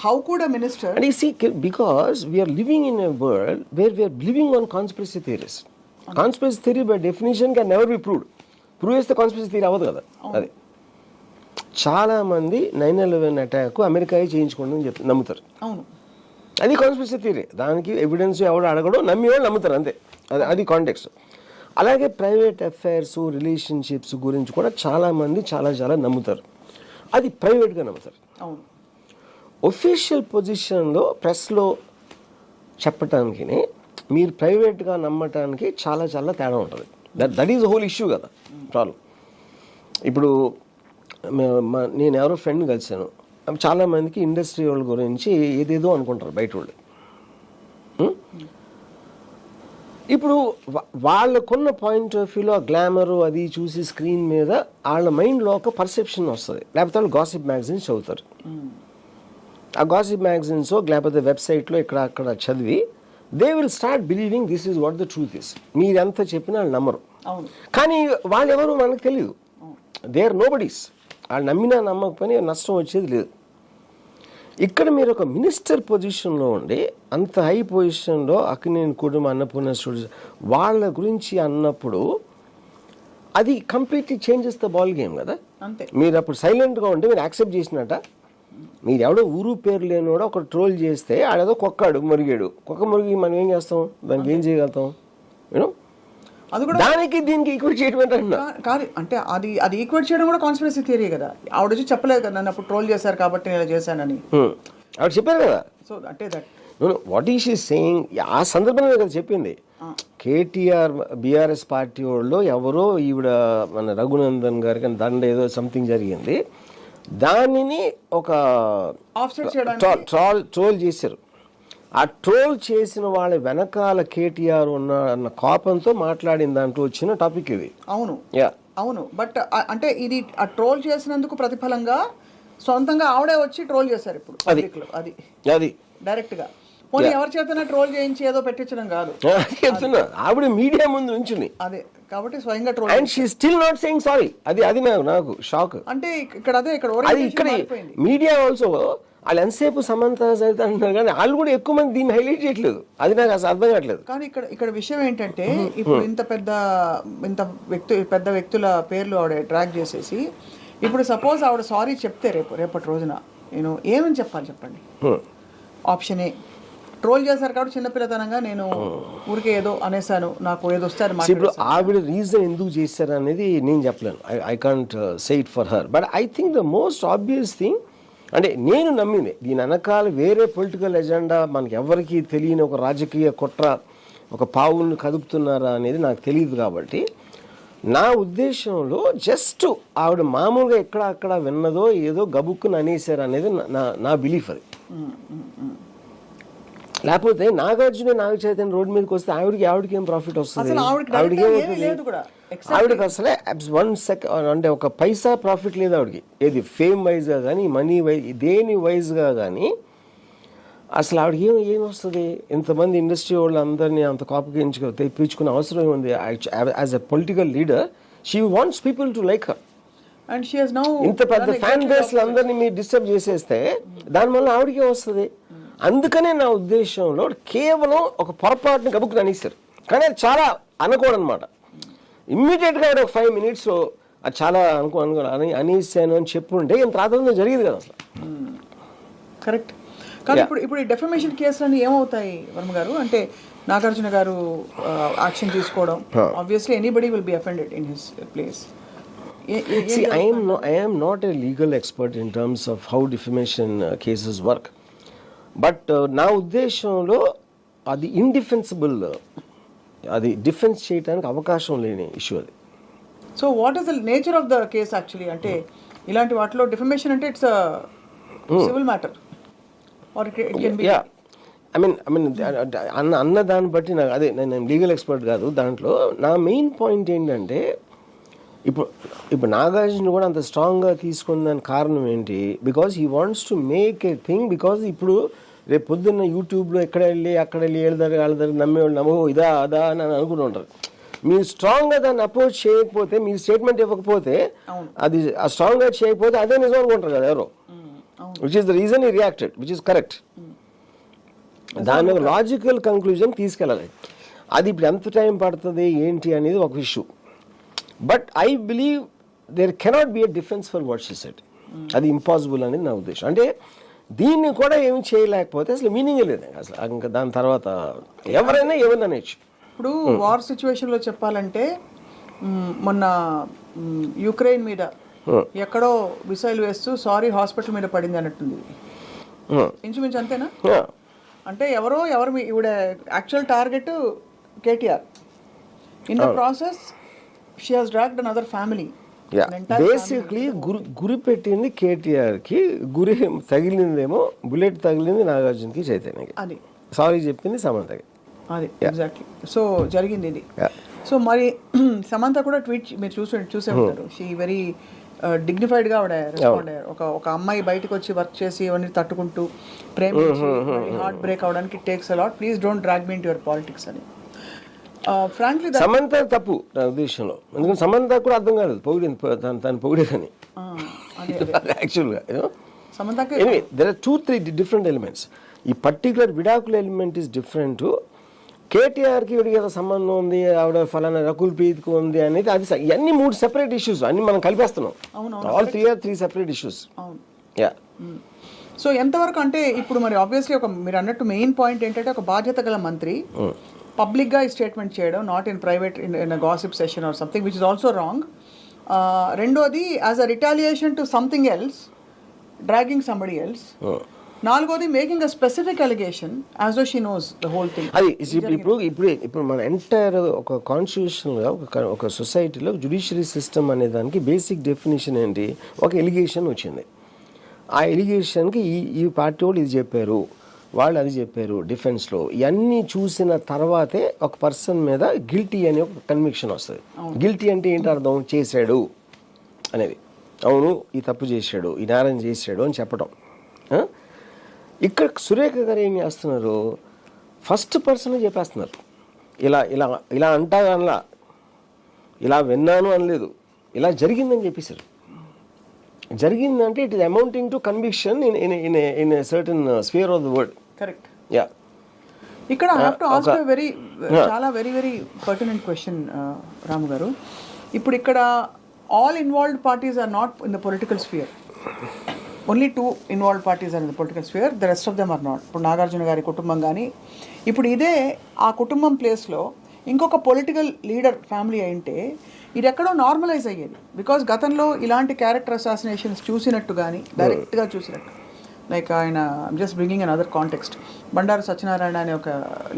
how could a minister? And you see, because we are living in a world where we are living on conspiracy theories. Conspiracy theory by definition can never be proved. Prove చేస్తే conspiracy theory అవ్వదు కదా. అది చాలా మంది 9/11 attack America చేయించుకోండి చెప్పి నమ్ముతారు. అవును, అది కాన్స్పిరసీ థియరీ. దానికి ఎవిడెన్స్ ఎవడు అడగడం, నమ్మి వాళ్ళు నమ్ముతారు అంతే. అది కాంటెక్స్ట్. అలాగే ప్రైవేట్ అఫైర్స్, రిలేషన్షిప్స్ గురించి కూడా చాలా మంది చాలా నమ్ముతారు. అది ప్రైవేట్గా నమ్ముతారు. అవును, ఒఫీషియల్ పొజిషన్లో ప్రెస్లో చెప్పటానికి మీరు ప్రైవేట్గా నమ్మటానికి చాలా తేడా ఉంటుంది. దట్ ఈజ్ హోల్ ఇష్యూ కదా ప్రాబ్లం. ఇప్పుడు నేను ఎవరో ఫ్రెండ్ కలిసాను, చాలామందికి ఇండస్ట్రీ వాళ్ళ గురించి ఏదేదో అనుకుంటారు బయట వాళ్ళు. ఇప్పుడు వాళ్ళకున్న పాయింట్ ఆఫ్ వ్యూలో గ్లామరు అది చూసి స్క్రీన్ మీద వాళ్ళ మైండ్లో ఒక పర్సెప్షన్ వస్తుంది. లేకపోతే వాళ్ళు గాసిప్ మ్యాగజైన్స్ చదువుతారు. ఆ గాసిప్ మ్యాగజైన్స్ లేకపోతే వెబ్సైట్లో ఇక్కడ అక్కడ చదివి they will start believing this is what the truth is. మీరు ఎంత చెప్పినా వాళ్ళు నమ్మరు. కానీ వాళ్ళు ఎవరు మనకు తెలియదు. They are nobodies. వాళ్ళు నమ్మినా నమ్మకపోయినా నష్టం వచ్చేది లేదు. ఇక్కడ మీరు ఒక మినిస్టర్ పొజిషన్లో ఉండి అంత హై పొజిషన్లో అక్కినేని కుటుంబం, అన్నపూర్ణ స్టూడియోస్ వాళ్ళ గురించి అన్నప్పుడు అది completely changes the ball game కదా. మీరు అప్పుడు సైలెంట్గా ఉంటే మీరు యాక్సెప్ట్ చేసినట్ట. మీరు ఎవడో ఊరు పేరు లేనివాడో ఒక ట్రోల్ చేస్తే ఆడేదో కుక్క మురిగి మనం ఏం చేస్తాం, దానికి ఏం చేయగలుగుతాం? యూనో, దానికి దీనికి ఈక్వేట్ చేయడం కాదు. అంటే అది ఈక్వేట్ చేయడం కూడా కాన్స్పిరసీ థియరీ కదా. ఆవిడ వచ్చి చెప్పలేదు కదా నన్ను అప్పుడు ట్రోల్ చేశారు కాబట్టి నేను ఇలా చేశానని. ఆవిడ చెప్పారు కదా. సో అంటే that what is she saying, ఆ సందర్భంలో కదా చెప్పింది. కేటీఆర్ బీఆర్ఎస్ పార్టీ వాళ్ళు ఎవరో ఈవిడ మన రఘునందన్ గారికి దండ ఏదో సంథింగ్ జరిగింది, దానిని ఒక ట్రోల్ చేశారు. ఆ ట్రోల్ చేసిన వాళ్ళ వెనకాల కేటీఆర్ అన్న కోపంతో మాట్లాడిన దాంట్లో వచ్చిన టాపిక్ ఇది. అవును బట్ అంటే ఇది ఆ ట్రోల్ చేసినందుకు ప్రతిఫలంగా సొంతంగా ఆవిడే వచ్చి ట్రోల్ చేశారు ఇప్పుడు అది డైరెక్ట్ గా. పోనీ ఎవరి చేతనా ట్రోల్ చేయించి ఏదో పెట్టించడం కాదు, ఆవిడ మీడియా ముందు నుంచి అదే కాబట్టి స్వయంగా troll. And she still not saying sorry. అది నాకు షాక్. అంటే ఇక్కడ మీడియా ఆల్సో వాళ్ళు ఎంతసేపు సమంత సరిత అంటున్నారు కానీ వాళ్ళు కూడా ఎక్కువ మంది దీన్ని హైలైట్ చేయట్లేదు. అది నాకు అసలు అర్థం కావట్లేదు. కానీ ఇక్కడ విషయం ఏంటంటే ఇప్పుడు ఇంత పెద్ద వ్యక్తుల పేర్లు ఆవిడ ట్రాక్ చేసేసి ఇప్పుడు సపోజ్ ఆవిడ సారీ చెప్తే రేపటి రోజున నేను ఏమని చెప్పాలి చెప్పండి? ఆప్షన్ ఏ, ట్రోల్ చేశారు కాబట్టి చిన్నపిల్లతనంగా నేను ఊరికే ఏదో అనేసాను, నాకు ఏదో వస్తే. ఇప్పుడు ఆవిడ రీజన్ ఎందుకు చేశారు అనేది నేను చెప్పలేను. I can't say it for her. But I think the most obvious thing, అంటే నేను నమ్మింది దీని వెనకాల వేరే పొలిటికల్ ఎజెండా, మనకి ఎవరికి తెలియని ఒక రాజకీయ కుట్ర ఒక పావులను కదుపుతున్నారా అనేది నాకు తెలియదు. కాబట్టి నా ఉద్దేశంలో జస్ట్ ఆవిడ మామూలుగా ఎక్కడ అక్కడ విన్నదో ఏదో గబుక్కుని అనేసారు అనేది నా బిలీఫ్ అది. లేకపోతే నాగార్జున నాగ చైతన్య రోడ్డు మీదకి వస్తే ఆవిడకి ఏం ప్రాఫిట్ వస్తుంది? ఆవిడకి అసలే 1 సెకండ్ అంటే ఒక పైసా ప్రాఫిట్ లేదు ఆవిడకి. ఏది ఫేమ్ వైజ్గా కానీ మనీ వైజ్ దేని వైజ్గా కానీ అసలు ఆవిడకి ఏం వస్తుంది? ఇంతమంది ఇండస్ట్రీ వాళ్ళు అందరినీ అంత కాపుకి తెప్పించుకునే అవసరం ఏముంది? As a political leader she wants people to like her. And she has now ఇంత పెద్ద ఫ్యాన్ బేస్ అందరినీ మీరు డిస్టర్బ్ చేసేస్తే దానివల్ల ఆవిడకే వస్తుంది. అందుకనే నా ఉద్దేశంలో కేవలం ఒక పొరపాటుని గబుక్కుని అనేస్తారు. కానీ అది చాలా అనకూడదన్నమాట. ఇమ్మీడియట్గా ఆవిడ ఒక 5 minutes అది చాలా అనేసాను అని చెప్పుంటే ఇంత రాత్రి జరిగేది కదా అసలు. కరెక్ట్. కానీ ఇప్పుడు ఈ డెఫమేషన్ కేసులన్నీ ఏమవుతాయి వర్మ గారు? అంటే నాగార్జున గారు యాక్షన్ తీసుకోవడం, obviously anybody will be offended in his place. See, I am not a legal expert in terms of how defamation cases work. But నా ఉద్దేశంలో అది ఇండిఫెన్సిబుల్, అది డిఫెన్స్ చేయడానికి అవకాశం లేని ఇష్యూ అది. So what is the nature of the case actually? అంటే ఇలాంటి వాటిలో డిఫమేషన్ అంటే it's civil matter or it can be. I mean అన్న దాన్ని బట్టి నాకు అదే, నేను లీగల్ ఎక్స్పర్ట్ కాదు దాంట్లో. నా మెయిన్ పాయింట్ ఏంటంటే ఇప్పుడు నాగార్జున కూడా అంత స్ట్రాంగ్గా తీసుకున్న దానికి కారణం ఏంటి? Because he wants to make a thing. Because ఇప్పుడు రేపు పొద్దున్న యూట్యూబ్లో ఎక్కడ వెళ్ళి అక్కడ వెళ్ళి వాళ్ళ నమ్మేవాళ్ళు నమ్మో ఇదా అదా అని అనుకుని ఉంటారు. మీరు స్ట్రాంగ్గా దాన్ని అప్రోచ్ చేయకపోతే, మీరు స్టేట్మెంట్ ఇవ్వకపోతే, అది స్ట్రాంగ్గా చేయకపోతే అదే నిజం అనుకుంటారు కదా ఎవరో. విచ్ ఈస్ ద రీజన్ ఈ రియాక్టెడ్, విచ్ ఈస్ కరెక్ట్. దాన్ని ఒక లాజికల్ కంక్లూజన్ తీసుకెళ్ళాలి. అది ఇప్పుడు ఎంత టైం పడుతుంది ఏంటి అనేది ఒక issue. But I believe there cannot be a defence for what she said. అది ఇంపాసిబుల్ అనేది నా ఉద్దేశం. అంటే దీన్ని కూడా ఏమి చేయలేకపోతే అసలు మీనింగే లేదు అసలు. ఇంకా దాని తర్వాత ఎవరైనా ఏమన్నా అనేచ్చు. ఇప్పుడు వార్ సిచ్యువేషన్లో చెప్పాలంటే మొన్న యుక్రెయిన్ మీద ఎక్కడో మిసైల్ వేస్తూ సారీ హాస్పిటల్ మీద పడింది అన్నట్టుంది. ఇంచుమించు అంతేనా? అంటే ఎవరు ఇవిడ actual target KTR. In the process she has dragged another family. Basically గురి పెట్టింది కేటీఆర్కి, గురి తగిలిందేమో బుల్లెట్ తగిలింది నాగార్జునకి చైతన్యకి. అది సారీ చెప్పింది సమంతకి. అది ఎగ్జాక్ట్లీ. సో జరిగింది ఇది. సో మరి సమంత కూడా ట్వీట్ మీరు చూసే ఉంటారు. షీ వెరీ డిగ్నిఫైడ్గా ఆవిడ రెస్పాండ్ అయ్యారు. ఒక అమ్మాయి బయటకు వచ్చి వర్క్ చేసి ఇవన్నీ తట్టుకుంటూ ప్రేమించి హార్ట్ బ్రేక్ అవడానికి takes a lot, please don't drag me into your politics అని. ఫ్రాంక్లీ సమంత తప్పు నా ఉద్దేశంలో. ఎందుకంటే సమంత కూడా అర్థం కాలేదు పొగిడింది, తను పొగిడేదని యాక్చువల్గా. సమంతకి anyway there are 2-3 different elements. ఈ పర్టికులర్ విడాకుల ఎలిమెంట్ ఈస్ డిఫరెంట్. కేటీఆర్కి వీడికి ఏదో సంబంధం ఉంది, ఆవిడ ఫలానా రకుల్ ప్రీత్కి ఉంది అనేది అది ఇవన్నీ 3 సెపరేట్ ఇష్యూస్ అన్ని మనం కలిపేస్తున్నాం. All 3 separate issues. Yeah. So ఎంతవరకు అంటే ఇప్పుడు మరి ఆబ్వియస్లీ మీరు అన్నట్టు మెయిన్ పాయింట్ ఏంటంటే ఒక బాధ్యత గల మంత్రి పబ్లిక్గా ఈ స్టేట్మెంట్ చేయడం, not in private in gossip session or something which is also wrong. రెండోది as a retaliation to something else, dragging somebody else. నాలుగోది making a specific allegation as though she knows the whole thing. అది ఇప్పుడు మన entire ఒక కాన్స్టిట్యూషన్గా ఒక సొసైటీలో judiciary system అనే దానికి బేసిక్ డెఫినేషన్ ఏంటి? ఒక ఎలిగేషన్ వచ్చింది. ఆ ఎలిగేషన్కి ఈ పార్టీ వాళ్ళు ఇది చెప్పారు, వాళ్ళు అది చెప్పారు డిఫెన్స్లో. ఇవన్నీ చూసిన తర్వాతే ఒక పర్సన్ మీద గిల్టీ అనే ఒక కన్విక్షన్ వస్తుంది. గిల్టీ అంటే ఏంటి అర్థం? చేశాడు అనేది. అవును ఈ తప్పు చేశాడు, ఈ నేరం చేశాడు అని చెప్పడం. ఇక్కడ సురేఖ గారు ఏం చేస్తున్నారు? ఫస్ట్ పర్సన్ చెప్పేస్తున్నారు. ఇలా ఇలా ఇలా అంటా అనలా, ఇలా విన్నాను అనలేదు, ఇలా జరిగిందని చెప్పేశారు. జరిగిందంటే it is amounting to conviction in a certain sphere of the word. Correct. Yeah. ఇక్కడ ఐ హావ్ టు ఆస్క్ చాలా very very pertinent question Ramu గారు. ఇప్పుడు ఇక్కడ all involved parties are not in the political sphere. Only 2 involved parties are in the political sphere, the rest of them are not. ఇప్పుడు నాగార్జున గారి కుటుంబం కానీ ఇప్పుడు ఇదే ఆ కుటుంబం ప్లేస్లో ఇంకొక పొలిటికల్ లీడర్ ఫ్యామిలీ అయింటే ఇది ఎక్కడో నార్మలైజ్ అయ్యేది. బికాజ్ గతంలో ఇలాంటి క్యారెక్టర్ అసాసినేషన్స్ చూసినట్టు కానీ డైరెక్ట్గా చూసినట్టు, లైక్ ఆయన just bringing an other context, Bandaru Satyanarayana అనే ఒక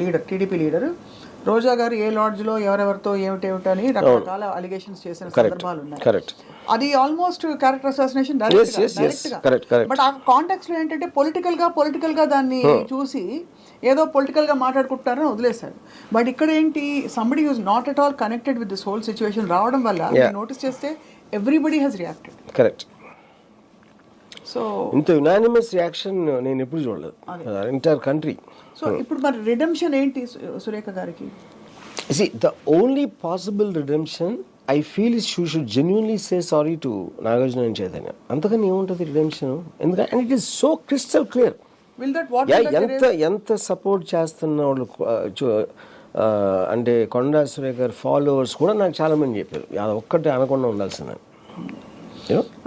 లీడర్, టీడీపీ లీడర్ రోజా గారు ఏ లాడ్జ్ లో ఎవరెవరితో ఏమిటేమిటని రకరకాల అలిగేషన్స్ చేసిన సందర్భాలు ఉన్నాయి. కరెక్ట్. అది almost character assassination Yes, direct గా. correct. బట్ ఆ కాంటాక్ట్స్ లో ఏంటంటే పొలిటికల్ గా దాన్ని చూసి ఏదో పొలిటికల్ గా మాట్లాడుకుంటారని వదిలేశారు. బట్ ఇక్కడ ఏంటి, somebody who's not at all connected with this whole situation రావడం వల్ల నోటీస్ చేస్తే everybody he's reacted. Correct. So ఇంత యునానిమస్ రియాక్షన్ నేను ఎప్పుడు చూడలేదు ఎంటైర్ కంట్రీ. సో ఇప్పుడు మరి రిడెంప్షన్ ఏంటి సురేఖ గారికి? See, the only possible redemption I feel is she should genuinely say sorry to Nagarjuna and Chaitanya. అంతకని ఏముంటుంది రిడెంప్షన్? ఎందుకంటే and it is so crystal clear. Will that what will that ఎంత support చేస్తున్న వాళ్ళు అంటే కొండా సురేఖ గారి followers కూడా నాకు చాలా మంది చెప్పారు అది ఒక్కటే అనకుండా ఉండాల్సిందని.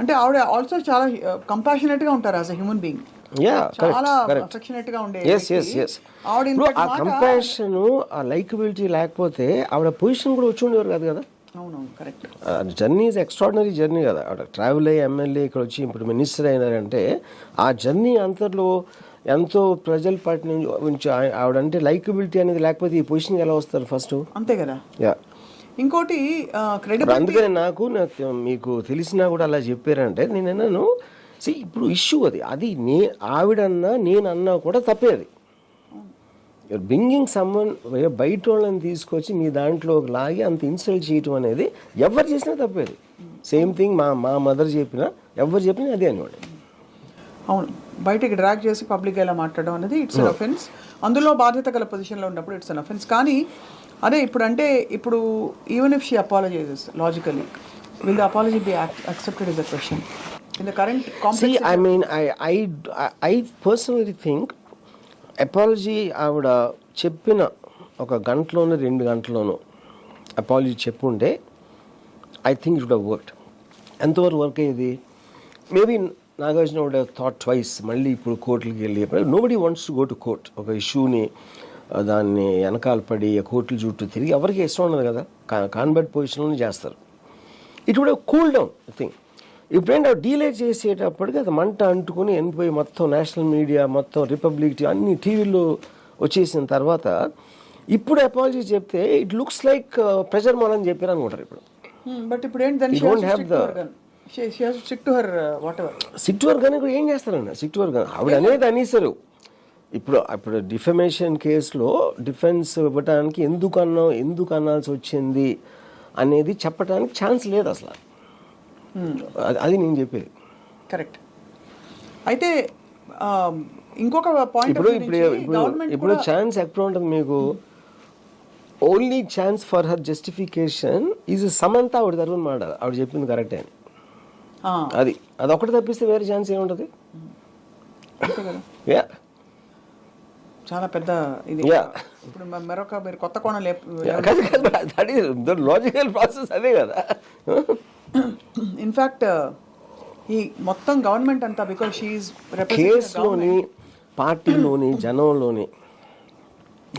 అంటే ఆవిడ ఆల్సో చాలా కంపాషనేట్ గా ఉంటారు యాజ్ ఎ హ్యూమన్ బీయింగ్. చాలా అఫెక్షనేట్ గా ఉండే ఆ కంపాషన్ ఆ లైకబిలిటీ లేకపోతే ఆవిడ పొజిషన్ కూడా వచ్చి ఉండేవారు కాదు కదా. అవునవును, correct. Journey is extraordinary journey కదా. ఆవిడ ట్రావెల్ అయ్యి ఎమ్మెల్యే ఇక్కడ వచ్చి ఇప్పుడు మినిస్టర్ అయినారంటే ఆ జర్నీ అంతలో ఎంతో ప్రజల పార్టీ నుంచి ఆవిడంటే లైకబిలిటీ అనేది లేకపోతే ఈ పొజిషన్కి ఎలా వస్తారు ఫస్ట్? అంతే కదా. యా. ఇంకోటి అందుకని నాకు మీకు తెలిసినా కూడా అలా చెప్పారంటే నేను అన్నాను ఇప్పుడు ఇష్యూ అది ఆవిడన్నా నేనన్నా కూడా తప్పేది. యూఆర్ బ్రింగింగ్ సమ్మన్ బయట వాళ్ళని తీసుకొచ్చి మీ దాంట్లో లాగి అంత ఇన్సల్ట్ చేయటం అనేది ఎవరు చేసినా తప్పేది. సేమ్ థింగ్ మా మదర్ చెప్పినా ఎవరు చెప్పినా అదే అనేవాడు. అవును, బయటకి డ్రాగ్ చేసి పబ్లిక్ ఎలా మాట్లాడడం అనేది ఇట్స్ అన్ అఫెన్స్. అందులో బాధ్యత గల పొజిషన్లో ఉన్నప్పుడు ఇట్స్ అన్ అఫెన్స్. కానీ అదే ఇప్పుడు even if she apologises logically, will the apology be accepted is the question in the current complex? I personally think apology ఆవిడ చెప్పిన ఒక గంటలోనూ 2 గంటలోనూ అపాలజీ చెప్పుంటే I think it would have worked. ఎంతవరకు వర్క్ అయ్యేది? Maybe Nagarjuna would have thought twice. మళ్ళీ ఇప్పుడు కోర్టులకి వెళ్ళి nobody wants to go to court. ఒక ఇష్యూని దాన్ని వెనకాల పడి కోర్టుల చుట్టూ తిరిగి ఎవరికి ఇష్టం ఉండదు కదా. కాన్వర్ట్ పొజిషన్లోనే చేస్తారు. It would have cool down I think. ఇప్పుడేంటి డీలే చేసేటప్పటికి అది మంట అంటుకుని వెళ్ళిపోయి మొత్తం నేషనల్ మీడియా మొత్తం రిపబ్లిక్ అన్ని టీవీల్లో వచ్చేసిన తర్వాత ఇప్పుడు అపాలజీ చెప్తే ఇట్ లుక్స్ లైక్ ప్రెజర్ మోలని చెప్పారు అనుకుంటారు ఇప్పుడు. బట్ ఇప్పుడు ఏంటి సిక్ టు హర్ కానీ కూడా ఏం చేస్తారండి? సిక్ టు హర్ కానీ ఆవిడ అనేది అనేసారు. ఇప్పుడు డిఫమేషన్ కేసులో డిఫెన్స్ ఇవ్వడానికి ఎందుకు అనాల్సి వచ్చింది అనేది చెప్పడానికి ఛాన్స్ లేదు అసలు. అది నేను చెప్పేది. కరెక్ట్. అయితే ఇంకొక పాయింట్ ఇప్పుడు ఛాన్స్ ఎక్కడ ఉంటుంది మీకు? Only chance for her justification is Samantha ఆవిడ తరఫున మాట ఆవిడ చెప్పింది కరెక్టే అని. అది ఒకటి తప్పిస్తే వేరే ఛాన్స్ ఏముంటుంది? చాలా పెద్ద ఇది. ఇప్పుడు మరొక మీరు కొత్త కోణం లాజికల్ ప్రాసెస్ అదే కదా. ఇన్ఫ్యాక్ట్ ఈ మొత్తం గవర్నమెంట్ అంతా బికాజ్ షీఈస్ కేసులోని పార్టీలోని జనంలోని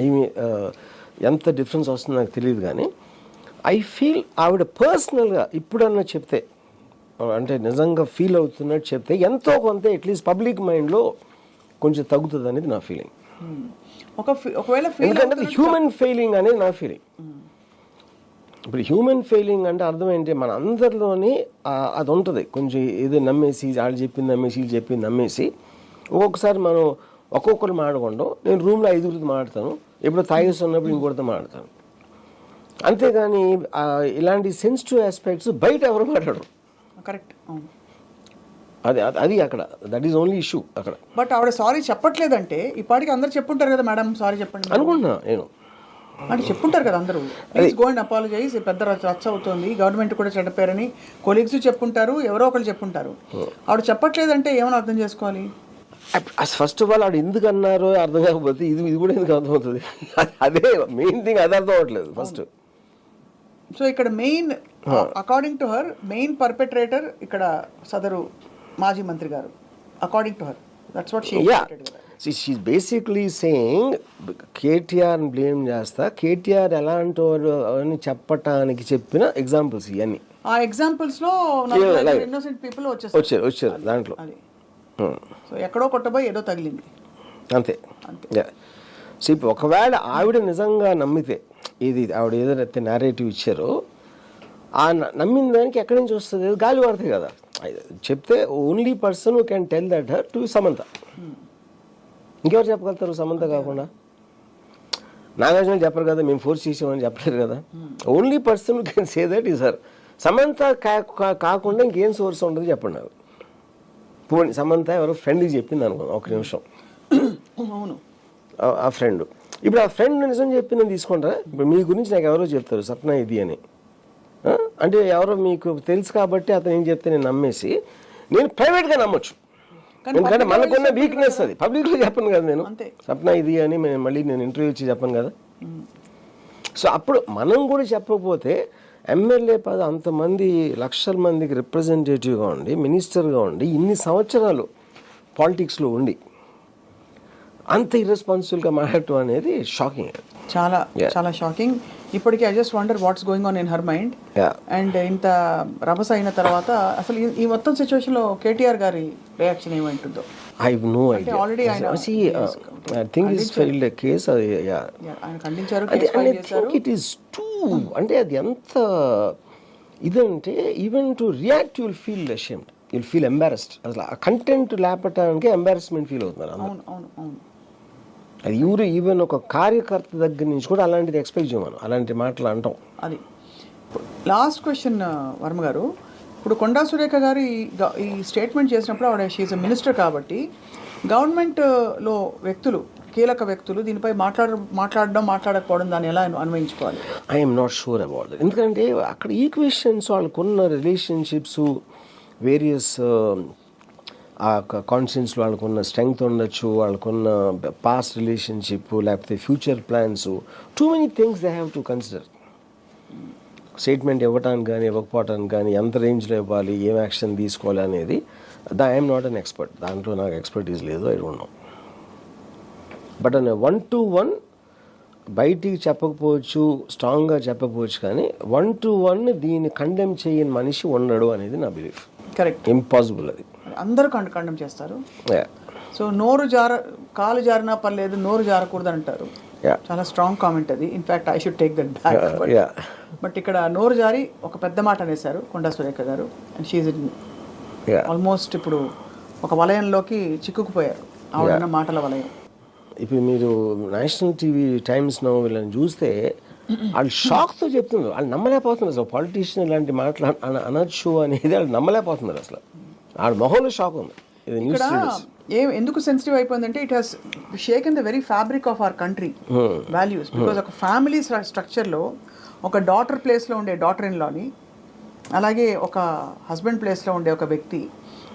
ఏమి ఎంత డిఫరెన్స్ వస్తుందో నాకు తెలియదు. కానీ ఐ ఫీల్ ఆవిడ పర్సనల్గా ఇప్పుడన్నా చెప్తే అంటే నిజంగా ఫీల్ అవుతున్నట్టు చెప్తే ఎంతో కొంత అట్లీస్ట్ పబ్లిక్ మైండ్లో కొంచెం తగ్గుతుంది అనేది నా ఫీలింగ్. ఒకవేళ ఎందుకంటే హ్యూమన్ ఫెయిలింగ్ అనేది నా ఫీలింగ్. ఇప్పుడు హ్యూమన్ ఫెయిలింగ్ అంటే అర్థం ఏంటి? మన అందరిలోని అది ఉంటుంది. కొంచెం ఏదో నమ్మేసి వాళ్ళు చెప్పింది నమ్మేసి వీళ్ళు చెప్పింది నమ్మేసి ఒక్కొక్కసారి మనం ఒక్కొక్కరు మాట్లాడకుండా నేను రూమ్లో 5 మాట్లాడతాను, ఎప్పుడు తాగేస్తున్నప్పుడు ఇంకొకరితో మాట్లాడతాను. అంతేగాని ఇలాంటి సెన్సిటివ్ ఆస్పెక్ట్స్ బయట ఎవరు మాట్లాడరు. కరెక్ట్. అది అక్కడ దట్ ఈస్ ఓన్లీ ఇష్యూ అక్కడ. బట్ ఆవిడ సారీ చెప్పట్లేదంటే ఇప్పటికి అందరు చెప్పుంటారు కదా, మేడం సారీ చెప్పండి అనుకుంటున్నా నేను. అంటే చెప్పుంటారు కదా అందరూ, ప్లీజ్ గో అండ్ అపాలజైజ్, పెద్ద రచ్చ అవుతుంది, గవర్నమెంట్ కూడా చెడ్డపేరని కొలీగ్స్ చెప్పుంటారు, ఎవరో ఒకరు చెప్పుంటారు. ఆవిడ చెప్పట్లేదంటే ఏమైనా అర్థం చేసుకోవాలి? ఫస్ట్ ఆఫ్ ఆల్ ఆవిడ ఎందుకు అన్నారో అర్థం కాకపోతే ఇది కూడా ఎందుకు అర్థమవుతుంది? అదే మెయిన్ థింగ్, అది అర్థం అవ్వట్లేదు ఫస్ట్. సో ఇక్కడ main according to her main perpetrator ఇక్కడ సదరు మాజీ మంత్రి గారు, according to her that's what she she is basically saying కేటీఆర్ని బ్లేమ్ చేస్తా, కేటీఆర్ ఎలాంటి వారు అని చెప్పటానికి చెప్పిన ఎగ్జాంపుల్స్ ఇవన్నీ. ఆ ఎగ్జాంపుల్స్ లో ఇన్నోసెంట్ పీపుల్ వచ్చారు దాంట్లో. సో ఎక్కడో కొట్టబోయి ఏదో తగిలింది అంతే. సో ఇప్పుడు ఒకవేళ ఆవిడ నిజంగా నమ్మితే ఇది ఆవిడ ఏదైతే నేరేటివ్ ఇచ్చారో ఆ నమ్మిన దానికి ఎక్కడి నుంచి వస్తుంది, గాలి పడుతుంది కదా. చెప్తే only person who can tell that her to Samantha. ఇంకెవరు చెప్పగలుగుతారు సమంత కాకుండా? నాగార్జున చెప్పరు కదా, మేము ఫోర్స్ చేసామని చెప్పలేరు కదా. Only person who can say that is her. Samantha కాకుండా ఇంకేం సోర్స్ ఉండదు చెప్పండి నాకు. పోనీ సమంత ఎవరో ఫ్రెండ్కి చెప్పింది అనుకో, ఒక నిమిషం, అవును, ఆ ఫ్రెండ్, ఇప్పుడు ఆ ఫ్రెండ్ నిజం చెప్పిందని తీసుకుంటారా? ఇప్పుడు మీ గురించి నాకు ఎవరో చెప్తారు సప్న ఇది అని, అంటే ఎవరో మీకు తెలుసు కాబట్టి అతను ఏం చెప్తే నేను నమ్మేసి నేను ప్రైవేట్గా నమ్మొచ్చు. ఎందుకంటే మనకున్న వీక్నెస్ అది. పబ్లిక్లో చెప్పను కదా నేను సప్న ఇది అని, మళ్ళీ నేను ఇంటర్వ్యూ ఇచ్చి చెప్పను కదా. సో అప్పుడు మనం కూడా చెప్పకపోతే ఎమ్మెల్యే పద అంతమంది లక్షల మందికి రిప్రజెంటేటివ్గా ఉండి మినిస్టర్గా ఉండి ఇన్ని సంవత్సరాలు పాలిటిక్స్లో ఉండి అంత ఇర్రెస్పాన్సిబుల్గా మాట్లాడటం అనేది షాకింగ్, చాలా చాలా షాకింగ్. ఇప్పటికీ I just wonder what's going on in her mind. And ఇంత రభస అయిన తర్వాత అసలు ఈ మొత్తం సిచ్యువేషన్ లో కేటీఆర్ గారి రియాక్షన్ ఏమంటుందో I have no idea. Already I think is filed case. అది ఆయన ఖండించారు. ఇట్ ఈస్ టూ, అంటే అది ఎంత ఇదంటే even to react you'll feel ashamed, you'll feel embarrassed. అసలు ఆ కంటెంట్ లేపటానికి ఎంబారస్మెంట్ ఫీల్ అవుతున్నారు. అవును అవును అవును. అది ఎవరు ఈవెన్ ఒక కార్యకర్త దగ్గర నుంచి కూడా అలాంటిది ఎక్స్పెక్ట్ చేయమను, అలాంటి మాటలు అంటాం. అది లాస్ట్ క్వశ్చన్ వర్మ గారు, ఇప్పుడు కొండా సురేఖ గారు ఈ స్టేట్మెంట్ చేసినప్పుడు ఆవిడ షీఈ్ మినిస్టర్ కాబట్టి గవర్నమెంట్లో వ్యక్తులు, కీలక వ్యక్తులు దీనిపై మాట్లాడకపోవడం దాన్ని ఎలా అన్వయించుకోవాలి? I'm not sure about that. ఎందుకంటే అక్కడ ఈక్వేషన్స్, వాళ్ళకున్న రిలేషన్షిప్స్, వేరియస్ ఆ కాన్షియన్స్లో వాళ్ళకున్న స్ట్రెంగ్త్ ఉండొచ్చు, వాళ్ళకున్న పాస్ట్ రిలేషన్షిప్, లేకపోతే future plans, too many things they have to consider. Statement ఇవ్వటానికి కానీ ఇవ్వకపోవటానికి కానీ ఎంత రేంజ్లో ఇవ్వాలి, ఏం యాక్షన్ తీసుకోవాలి అనేది ఐఎమ్ నాట్ అన్ ఎక్స్పర్ట్. దాంట్లో నాకు ఎక్స్పర్టీస్ లేదు, ఐ డోంట్ నో. బట్ అనే 1-to-1 బయటికి చెప్పకపోవచ్చు, స్ట్రాంగ్గా చెప్పకపోవచ్చు, కానీ 1-to-1 దీన్ని కండెమ్ చేయని మనిషి ఉండడు అనేది నా బిలీఫ్. కరెక్ట్, ఇంపాసిబుల్ అది. అందరూ కండెమ్ చేస్తారు. సో కాలు జారినా పర్లేదు, నోరు జారకూడదు అంటారు. చాలా స్ట్రాంగ్ కామెంట్ అది. In fact I should take that back. But ఇక్కడ నోరు జారి ఒక పెద్ద మాట అనేసారు కొండా సురేఖ గారు. అండ్ షీఈ్ ఆల్మోస్ట్ ఇప్పుడు ఒక వలయంలోకి చిక్కుకుపోయారు, ఆవిడ మాటల వలయం. ఇప్పుడు మీరు నేషనల్ టీవీ టైమ్స్ నౌ వీళ్ళని చూస్తే వాళ్ళు షాక్తో చెప్తున్నారు, వాళ్ళు నమ్మలేకపోతున్నారు. అసలు పాలిటీషియన్ ఇలాంటి మాటలు అనొచ్చు అనేది వాళ్ళు నమ్మలేకపోతున్నారు. అసలు వాళ్ళ మొహంలో షాక్ ఉంది. ఇక్కడ ఎందుకు సెన్సిటివ్ అయిపోయిందంటే it has షేకెన్ the very fabric of our country values. Because ఒక ఫ్యామిలీ స్ట్రక్చర్లో ఒక డాటర్ ప్లేస్లో ఉండే డాటర్ ఇన్ లాని, అలాగే ఒక హస్బెండ్ ప్లేస్లో ఉండే ఒక వ్యక్తి,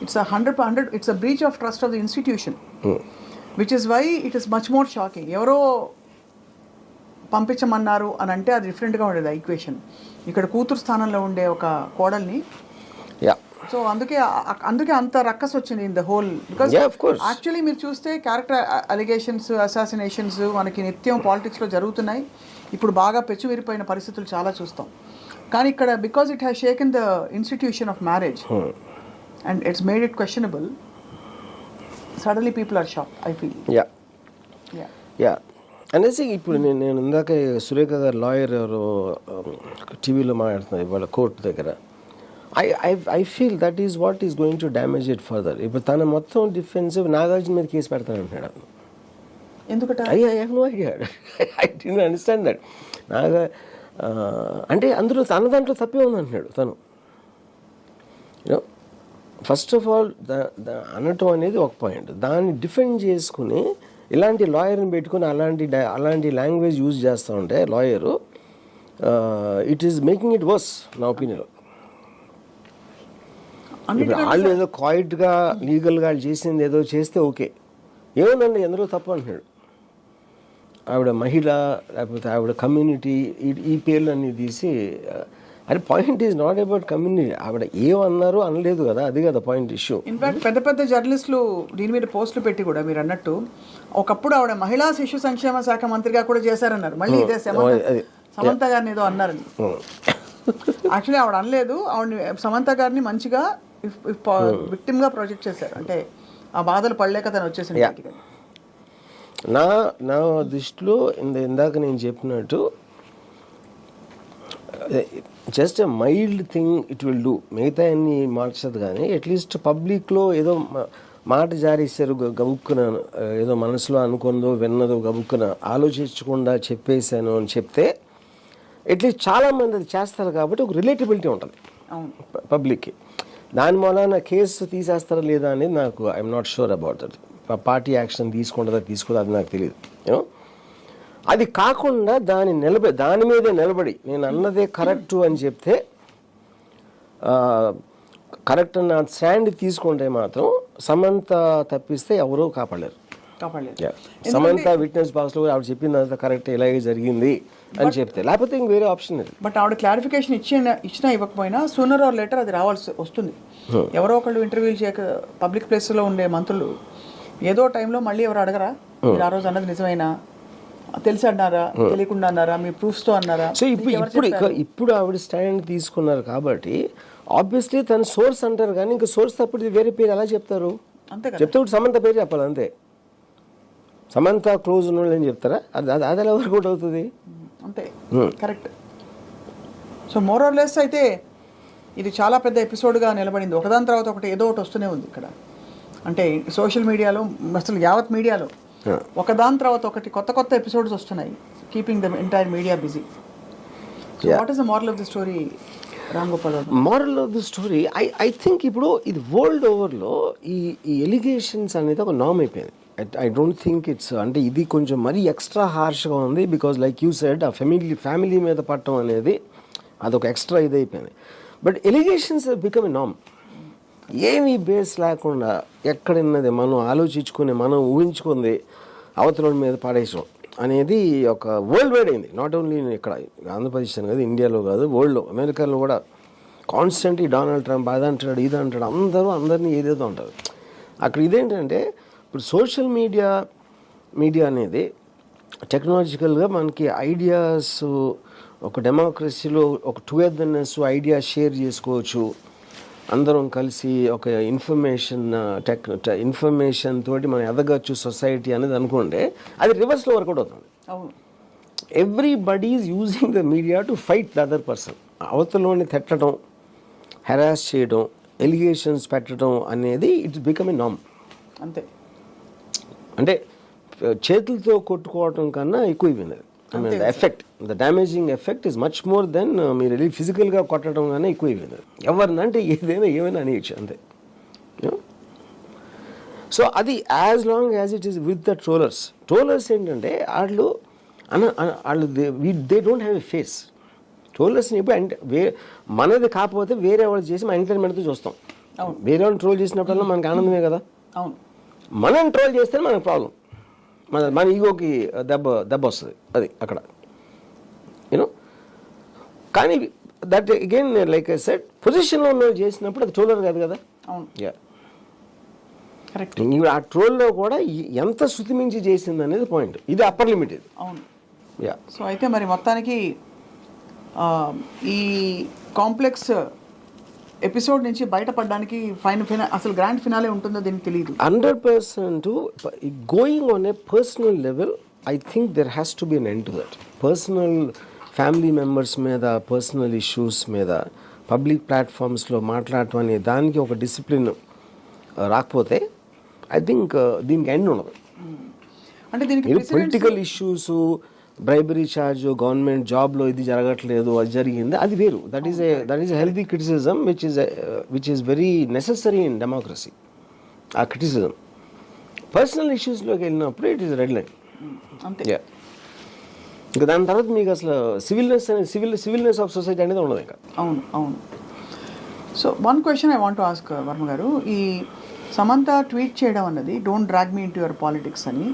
it's 100% it's a breach of trust of the institution, which is why it is much more shocking. ఎవరో పంపించమన్నారు అని అంటే అది డిఫరెంట్గా ఉండేది ఈక్వేషన్. ఇక్కడ కూతురు స్థానంలో ఉండే ఒక కోడల్ని, సో అందుకే అంత రక్కస్ వచ్చింది in the whole. Because actually మీరు చూస్తే క్యారెక్టర్ అలిగేషన్స్, అసాసినేషన్స్ మనకి నిత్యం పాలిటిక్స్లో జరుగుతున్నాయి. ఇప్పుడు బాగా పెచ్చువిరిపోయిన పరిస్థితులు చాలా చూస్తాం. కానీ ఇక్కడ because it has shaken the institution of marriage and it's made it questionable, suddenly people are shock, I feel. అనేసి ఇప్పుడు నేను ఇందాక సురేఖ గారు లాయర్ ఎవరు టీవీలో మాట్లాడుతున్నారు ఇవాళ కోర్టు దగ్గర. I feel that is what is going to damage it further. ఇప్పుడు తన మొత్తం డిఫెన్సివ్ నాగార్జున మీద కేసు పెడతానంటున్నాడు. ఎందుకంటే I have no idea. I didn't understand that. అంటే అందులో తన దాంట్లో తప్పే ఉందంటున్నాడు తను. యూనో ఫస్ట్ ఆఫ్ ఆల్ అనటం అనేది ఒక పాయింట్. దాన్ని డిఫెండ్ చేసుకుని ఇలాంటి లాయర్ని పెట్టుకుని అలాంటి లాంగ్వేజ్ యూజ్ చేస్తూ ఉంటే lawyer, it is making it worse నా ఒపీనియన్. ఇప్పుడు వాళ్ళు ఏదో క్వైట్గా లీగల్గా వాళ్ళు చేసింది ఏదో చేస్తే ఓకే, ఏముందండి ఎందులో తప్పు అంటున్నాడు. ఆవిడ మహిళ లేకపోతే ఆవిడ కమ్యూనిటీ ఈ పేర్లు అన్నీ తీసి, అది point is not about community. ఆవిడ ఏమన్నారు అనలేదు కదా, అది కదా పాయింట్ ఇష్యూ. ఇన్ఫాక్ట్ పెద్ద జర్నలిస్టులు దీని మీద పోస్టులు పెట్టి కూడా మీరు అన్నట్టు ఒకప్పుడు ఆవిడ మహిళా శిశు సంక్షేమ శాఖ మంత్రిగా కూడా చేశారన్నారు. మళ్ళీ ఇదే సమంత గారిని ఏదో అన్నారని. యాక్చువల్లీ ఆవిడ అనలేదు, ఆవిడని సమంత గారిని మంచిగా విక్టిమ్గా ప్రొజెక్ట్ చేశారు. అంటే ఆ బాధలు పడలేక తను వచ్చేసింది. నా దృష్టిలో ఇందాక నేను చెప్పినట్టు just a mild thing it will do, మిగతా అన్ని మార్చదు. కానీ అట్లీస్ట్ పబ్లిక్లో ఏదో మాట జారేశారు గబుక్కున, ఏదో మనసులో అనుకుందో విన్నదో గబుక్కున ఆలోచించకుండా చెప్పేశాను అని చెప్తే అట్లీస్ట్ చాలామంది అది చేస్తారు కాబట్టి ఒక రిలేటబిలిటీ ఉంటుంది పబ్లిక్కి. దాని మూలన కేసు తీసేస్తారా లేదా అనేది నాకు I'm not sure about that. Party action తీసుకుంటుందా తీసుకోదా అది నాకు తెలియదు. యూనో, అది కాకుండా దాని మీదే నిలబడి నేను అన్నదే కరెక్టు అని చెప్తే, కరెక్ట్ అన్న స్టాండ్ తీసుకుంటే మాత్రం సమంత తప్పిస్తే ఎవరూ కాపాడలేరు. సమంత విట్నెస్ బాక్స్లో ఆవిడ చెప్పిందంతా కరెక్ట్, ఇలాగే జరిగింది అని చెప్తే, లేకపోతే ఇంక వేరే ఆప్షన్ లేదు. బట్ ఆవిడ క్లారిఫికేషన్ ఇచ్చినా ఇవ్వకపోయినా సూనర్ ఆర్ లేటర్ అది రావాల్సి వస్తుంది. ఎవరో ఒకళ్ళు ఇంటర్వ్యూలు చేయక పబ్లిక్ ప్లేస్లో ఉండే మంత్రులు ఏదో టైంలో మళ్ళీ ఎవరు అడగరా మీరు ఆ రోజు అన్నది నిజమైనా, తెలిసి అన్నారా తెలియకుండా అన్నారా, మీ ప్రూఫ్స్తో అన్నారా? సో ఇప్పుడు ఆవిడ స్టాండ్ తీసుకున్నారు కాబట్టి ఆబ్వియస్లీ తన సోర్స్ అంటారు. కానీ ఇంకా సోర్స్ తప్పుడు వేరే పేరు ఎలా చెప్తారు? అంతే చెప్తే సమంత పేరు చెప్పాలి అంతే. సమంత క్లోజ్ ఉన్న వాళ్ళు ఏం చెప్తారా? అది ఎలా వర్కౌట్ అవుతుంది? అంతే, correct. So more or less అయితే ఇది చాలా పెద్ద ఎపిసోడ్గా నిలబడింది. ఒకదాని తర్వాత ఒకటి ఏదో ఒకటి వస్తూనే ఉంది ఇక్కడ. అంటే సోషల్ మీడియాలో, అసలు యావత్ మీడియాలో ఒకదాని తర్వాత ఒకటి కొత్త ఎపిసోడ్స్ వస్తున్నాయి, keeping the entire media busy. What is the moral of the story Ram Gopal? Moral of the story I think ఇప్పుడు ఇది వరల్డ్ ఓవర్లో ఈ ఎలిగేషన్స్ అనేది ఒక నామ్ అయిపోయింది. ఐ డోంట్ థింక్ ఇట్స్, అంటే ఇది కొంచెం మరీ ఎక్స్ట్రా హార్ష్గా ఉంది. బికాజ్ లైక్ యూ సెడ్, ఆ ఫ్యామిలీ మీద పట్టడం అనేది అదొక ఎక్స్ట్రా ఇది అయిపోయింది. బట్ ఎలిగేషన్స్ బికమ్ ఎ నామ్. ఏమీ బేస్ లేకుండా ఎక్కడున్నది మనం ఆలోచించుకుని మనం ఊహించుకుంది అవతల మీద పాడేయడం అనేది ఒక వరల్డ్ వైడ్ అయింది. నాట్ ఓన్లీ ఇక్కడ ఆంధ్రప్రదేశ్ అని కాదు, ఇండియాలో కాదు, వరల్డ్లో, అమెరికాలో కూడా కాన్స్టెంట్లీ డొనాల్డ్ ట్రంప్ అది అంటాడు ఇది అంటాడు, అందరినీ ఏదేదో అంటారు. అక్కడ ఇదేంటంటే ఇప్పుడు సోషల్ మీడియా అనేది టెక్నాలజికల్గా మనకి ఐడియాస్, ఒక డెమోక్రసీలో ఒక టుగెదర్నెస్, ఐడియాస్ షేర్ చేసుకోవచ్చు, అందరం కలిసి ఒక ఇన్ఫర్మేషన్ తోటి మనం ఎదగచ్చు సొసైటీ అనేది అనుకుంటే అది రివర్స్లో వర్కౌట్ అవుతుంది. Everybody is using the media to fight the other person. అవతలని తిట్టడం, హెరాస్ చేయడం, ఎలిగేషన్స్ పెట్టడం అనేది ఇట్స్ బికమ్ ఏ నామ్. అంతే, అంటే చేతులతో కొట్టుకోవటం కన్నా ఎక్కువైపోయింది. Effect, the damaging effect is much more than మీరు వెళ్ళి ఫిజికల్గా కొట్టడం కన్నా ఎక్కువైపోయింది. ఎవరినంటే ఏమైనా అనేయచ్చు అంతే. సో అది as long as it is with the trollers ఏంటంటే వాళ్ళు they don't have a face. ట్రోలర్స్ని ఎప్పుడు అంటే మనది కాకపోతే వేరే వాళ్ళు చేసి మన ఎంటర్టైన్మెంట్తో చూస్తాం. వేరే వాళ్ళు ట్రోల్ చేసినప్పుడల్లా మనకు ఆనందమే కదా. అవును, మనం ట్రోల్ చేస్తే మనకు ప్రాబ్లం, మన ఈగోకి దెబ్బ వస్తుంది అది అక్కడ, యూనో. కానీ that again like I said, పొజిషన్లో ఉన్న చేసినప్పుడు అది ట్రోలర్ కాదు కదా. Yeah, correct. ఇప్పుడు ఆ ట్రోల్లో కూడా ఎంత శృతి మించి చేసింది అనేది పాయింట్. ఇది అప్పర్ లిమిట్ ఇది. అవును, యా. సో అయితే మరి మొత్తానికి ఈ కాంప్లెక్స్ ఎపిసోడ్ నుంచి బయటపడడానికి అసలు గ్రాండ్ ఫినాలే ఉంటుందో దీనికి తెలియదు. 100% going on a personal level, I think there has to be an end to that. Personal family members మీద, పర్సనల్ ఇష్యూస్ మీద పబ్లిక్ ప్లాట్ఫామ్స్లో మాట్లాడటం అనే దానికి ఒక డిసిప్లిన్ రాకపోతే ఐ థింక్ దీనికి ఎండ్ ఉండదు. అంటే దీనికి political issues, bribery charge, government జాబ్లో ఇది జరగట్లేదు, అది జరిగింది, అది వేరు. That is a healthy criticism which is very necessary in democracy. ఆ క్రిటిసిజం పర్సనల్ ఇష్యూస్లోకి వెళ్ళినప్పుడు ఇట్ ఈస్ రెడ్ లైన్. అంతే. ఇంకా దాని తర్వాత మీకు అసలు సివిల్నెస్ ఆఫ్ సొసైటీ అనేది ఉండదు ఇంకా. అవును. So one question I want to ask Varma గారు, ఈ సమంత ట్వీట్ చేయడం అన్నది don't drag me into your politics అని,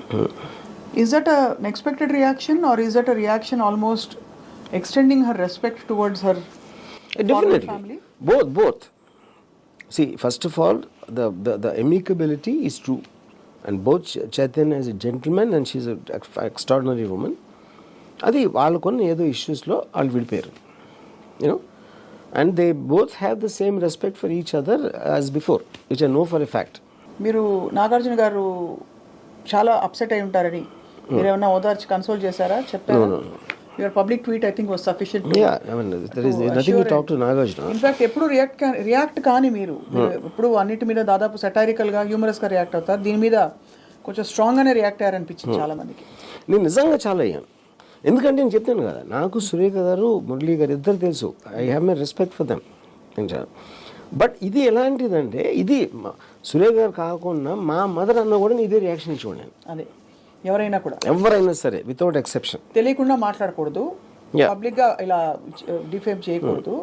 is that an expected reaction or is that a reaction almost extending her respect towards her family? Both. See, first of all, the amicability is true, and both Chaitanya is a gentleman and she's an extraordinary woman. Adi వాళ్ళకున్న ఏదో ఇష్యూస్లో వాళ్ళు విడిపోయారు, you know, and they both have the same respect for each other as before, which I know for a fact. మీరు నాగార్జున గారు చాలా upset అయి ఉంటారని మీరేమన్నా ఓదార్చి కన్సోల్ చేశారా, చెప్పారా? Your public tweet I think was sufficient. there is nothing to talk to Nagarjuna. In fact ఎప్పుడు రియాక్ట్ కానీ మీరు ఎప్పుడు అన్నిటి మీద దాదాపు సెటైరికల్ గా హ్యూమరస్ గా రియాక్ట్ అవుతారు. దీని మీద కొంచెం స్ట్రాంగ్ గానే రియాక్ట్ అయ్యారనిపించింది చాలా మందికి. నేను నిజంగా చాలా అయ్యాను. ఎందుకంటే నేను చెప్తాను కదా, నాకు సురేఖ గారు మురళీ గారు ఇద్దరు తెలుసు. I have my respect for them. But ఇది ఎలాంటిదంటే, ఇది సురేఖ గారు కాకుండా మా మదర్ అన్న కూడా ఇదే రియాక్షన్ ఇచ్చేవాడు నేను. అదే ఎవరైనా కూడా, ఎవరైనా సరే వితౌట్ ఎక్సెప్షన్. తెలియకుండా మాట్లాడకూడదు, పబ్లిక్ గా ఇలా డిఫేమ్ చేయకూడదు,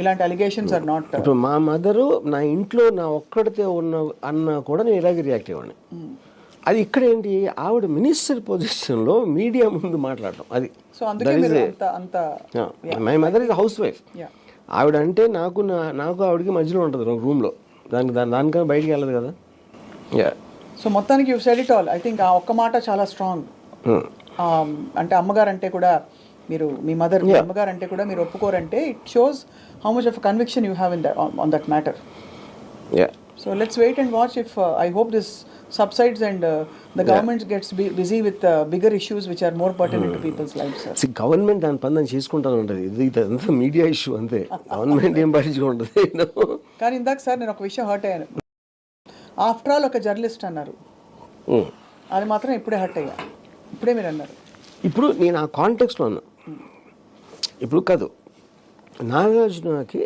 ఇలాంటి అలిగేషన్స్ ఆర్ నాట్. ఇప్పుడు మా మదరు నా ఇంట్లో నా ఒక్కడితే ఉన్న అన్న కూడా నేను ఇలాగే రియాక్ట్ అయ్యేవాడిని. అది ఇక్కడ ఏంటి, ఆవిడ మినిస్టర్ పొజిషన్లో మీడియా ముందు మాట్లాడటం, అది. సో అందుకే మీరు అంత my mother is house wife. ఆవిడ అంటే నాకు ఆవిడకి మధ్యలో ఉంటుంది రూమ్లో, దానికన్నా బయటికి వెళ్ళదు కదా. సో మొత్తానికి you said it all. I think ఆ ఒక్క మాట చాలా స్ట్రాంగ్. అంటే అమ్మగారు అంటే కూడా మీరు, మీ మదర్ అమ్మగారు అంటే కూడా మీరు ఒప్పుకోరంటే it shows how much of conviction you have in on that matter. So let's wait and watch if I hope this subsides and the government gets busy with bigger issues which are more pertinent to people's lives. Government దాని పని దాన్ని చేసుకుంటాను ఉంటుంది. ఇది అంతా media issue అంతే, government ఏం పట్టించుకుంటుంది. కానీ ఇందాక సార్ నేను ఒక విషయం హర్ట్ అయ్యాను. ఆఫ్టర్ ఆల్ ఒక జర్నలిస్ట్ అన్నారు, అది మాత్రం ఇప్పుడే హర్ట్ అయ్యా. ఇప్పుడే మీరు అన్నారు. ఇప్పుడు నేను ఆ కాంటెక్స్లో ఉన్నా. ఇప్పుడు కాదు, నాగార్జునకి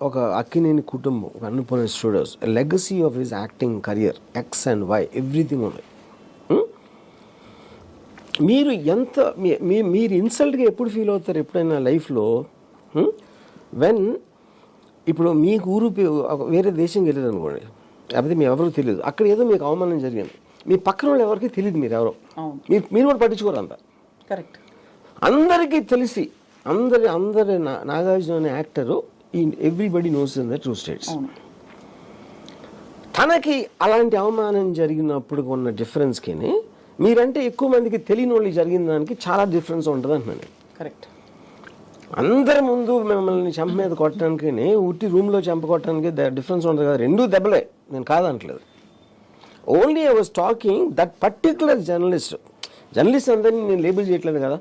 ఒక అక్కినేని కుటుంబం, ఒక Annapurna studios, legacy of his acting career, X and Y, everything ఉంది. మీరు ఎంత మీరు ఇన్సల్ట్గా ఎప్పుడు ఫీల్ అవుతారు ఎప్పుడైనా లైఫ్లో? వెన్ ఇప్పుడు మీకు ఊరు వేరే దేశంకి వెళ్ళారు అనుకోండి, లేకపోతే మీ ఎవరికి తెలియదు, అక్కడ ఏదో మీకు అవమానం జరిగింది, మీ పక్కన వాళ్ళు ఎవరికి తెలియదు మీరు ఎవరో, మీరు కూడా పట్టించుకోరు అంత. కరెక్ట్. అందరికీ తెలిసి అందరి నాగార్జున అనే actor everybody knows in the true states. తనకి అలాంటి అవమానం జరిగినప్పుడు ఉన్న డిఫరెన్స్కి మీరంటే ఎక్కువ మందికి తెలియని వాళ్ళకి జరిగిన దానికి చాలా డిఫరెన్స్ ఉంటుంది అంటున్నాను. కరెక్ట్. అందరి ముందు మిమ్మల్ని చెంప మీద కొట్టడానికి, ఉట్టి రూమ్లో చెంప కొట్టడానికి డిఫరెన్స్ ఉంటుంది కదా. రెండూ దెబ్బలే, నేను కాదనట్లేదు. Only I was talking that particular journalist అందరినీ నేను లేబుల్ చేయట్లేదు కదా.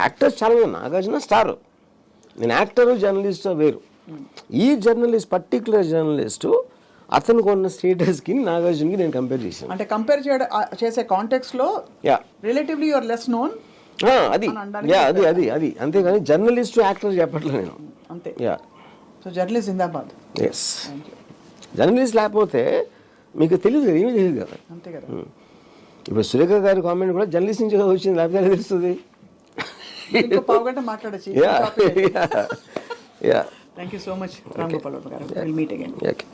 యాక్టర్స్ చాలా, నాగార్జున స్టార్, నేను యాక్టరు జర్నలిస్ట్ వేరు. ఈ జర్నలిస్ట్, పర్టికులర్ జర్నలిస్ట్, అతనికి ఉన్న స్టేటస్కి నాగార్జునకి నేను కంపేర్ చేశాను. అంటే కంపేర్ చేసే కాంటెక్స్ట్ లో రిలేటివ్లీ యువర్ లెస్ నోన్. అది అంతేగాని జర్నలిస్ట్ యాక్టర్ చెప్పట్లేదు నేను. అంతే. సో జర్నలిస్ట్ జిందాబాద్. ఎస్, జర్నలిస్ట్ లేకపోతే మీకు తెలియదు కదా, ఏమీ తెలియదు కదా. అంతే కదా. ఇప్పుడు సురేఖ గారి కామెంట్ కూడా జర్నలిస్ట్ నుంచి వచ్చింది, లేకపోతే తెలుస్తుంది. పావుగంట మాట్లాడచ్చు. Yeah. Thank you so much, Ram Gopal Varma. We'll meet again. Okay.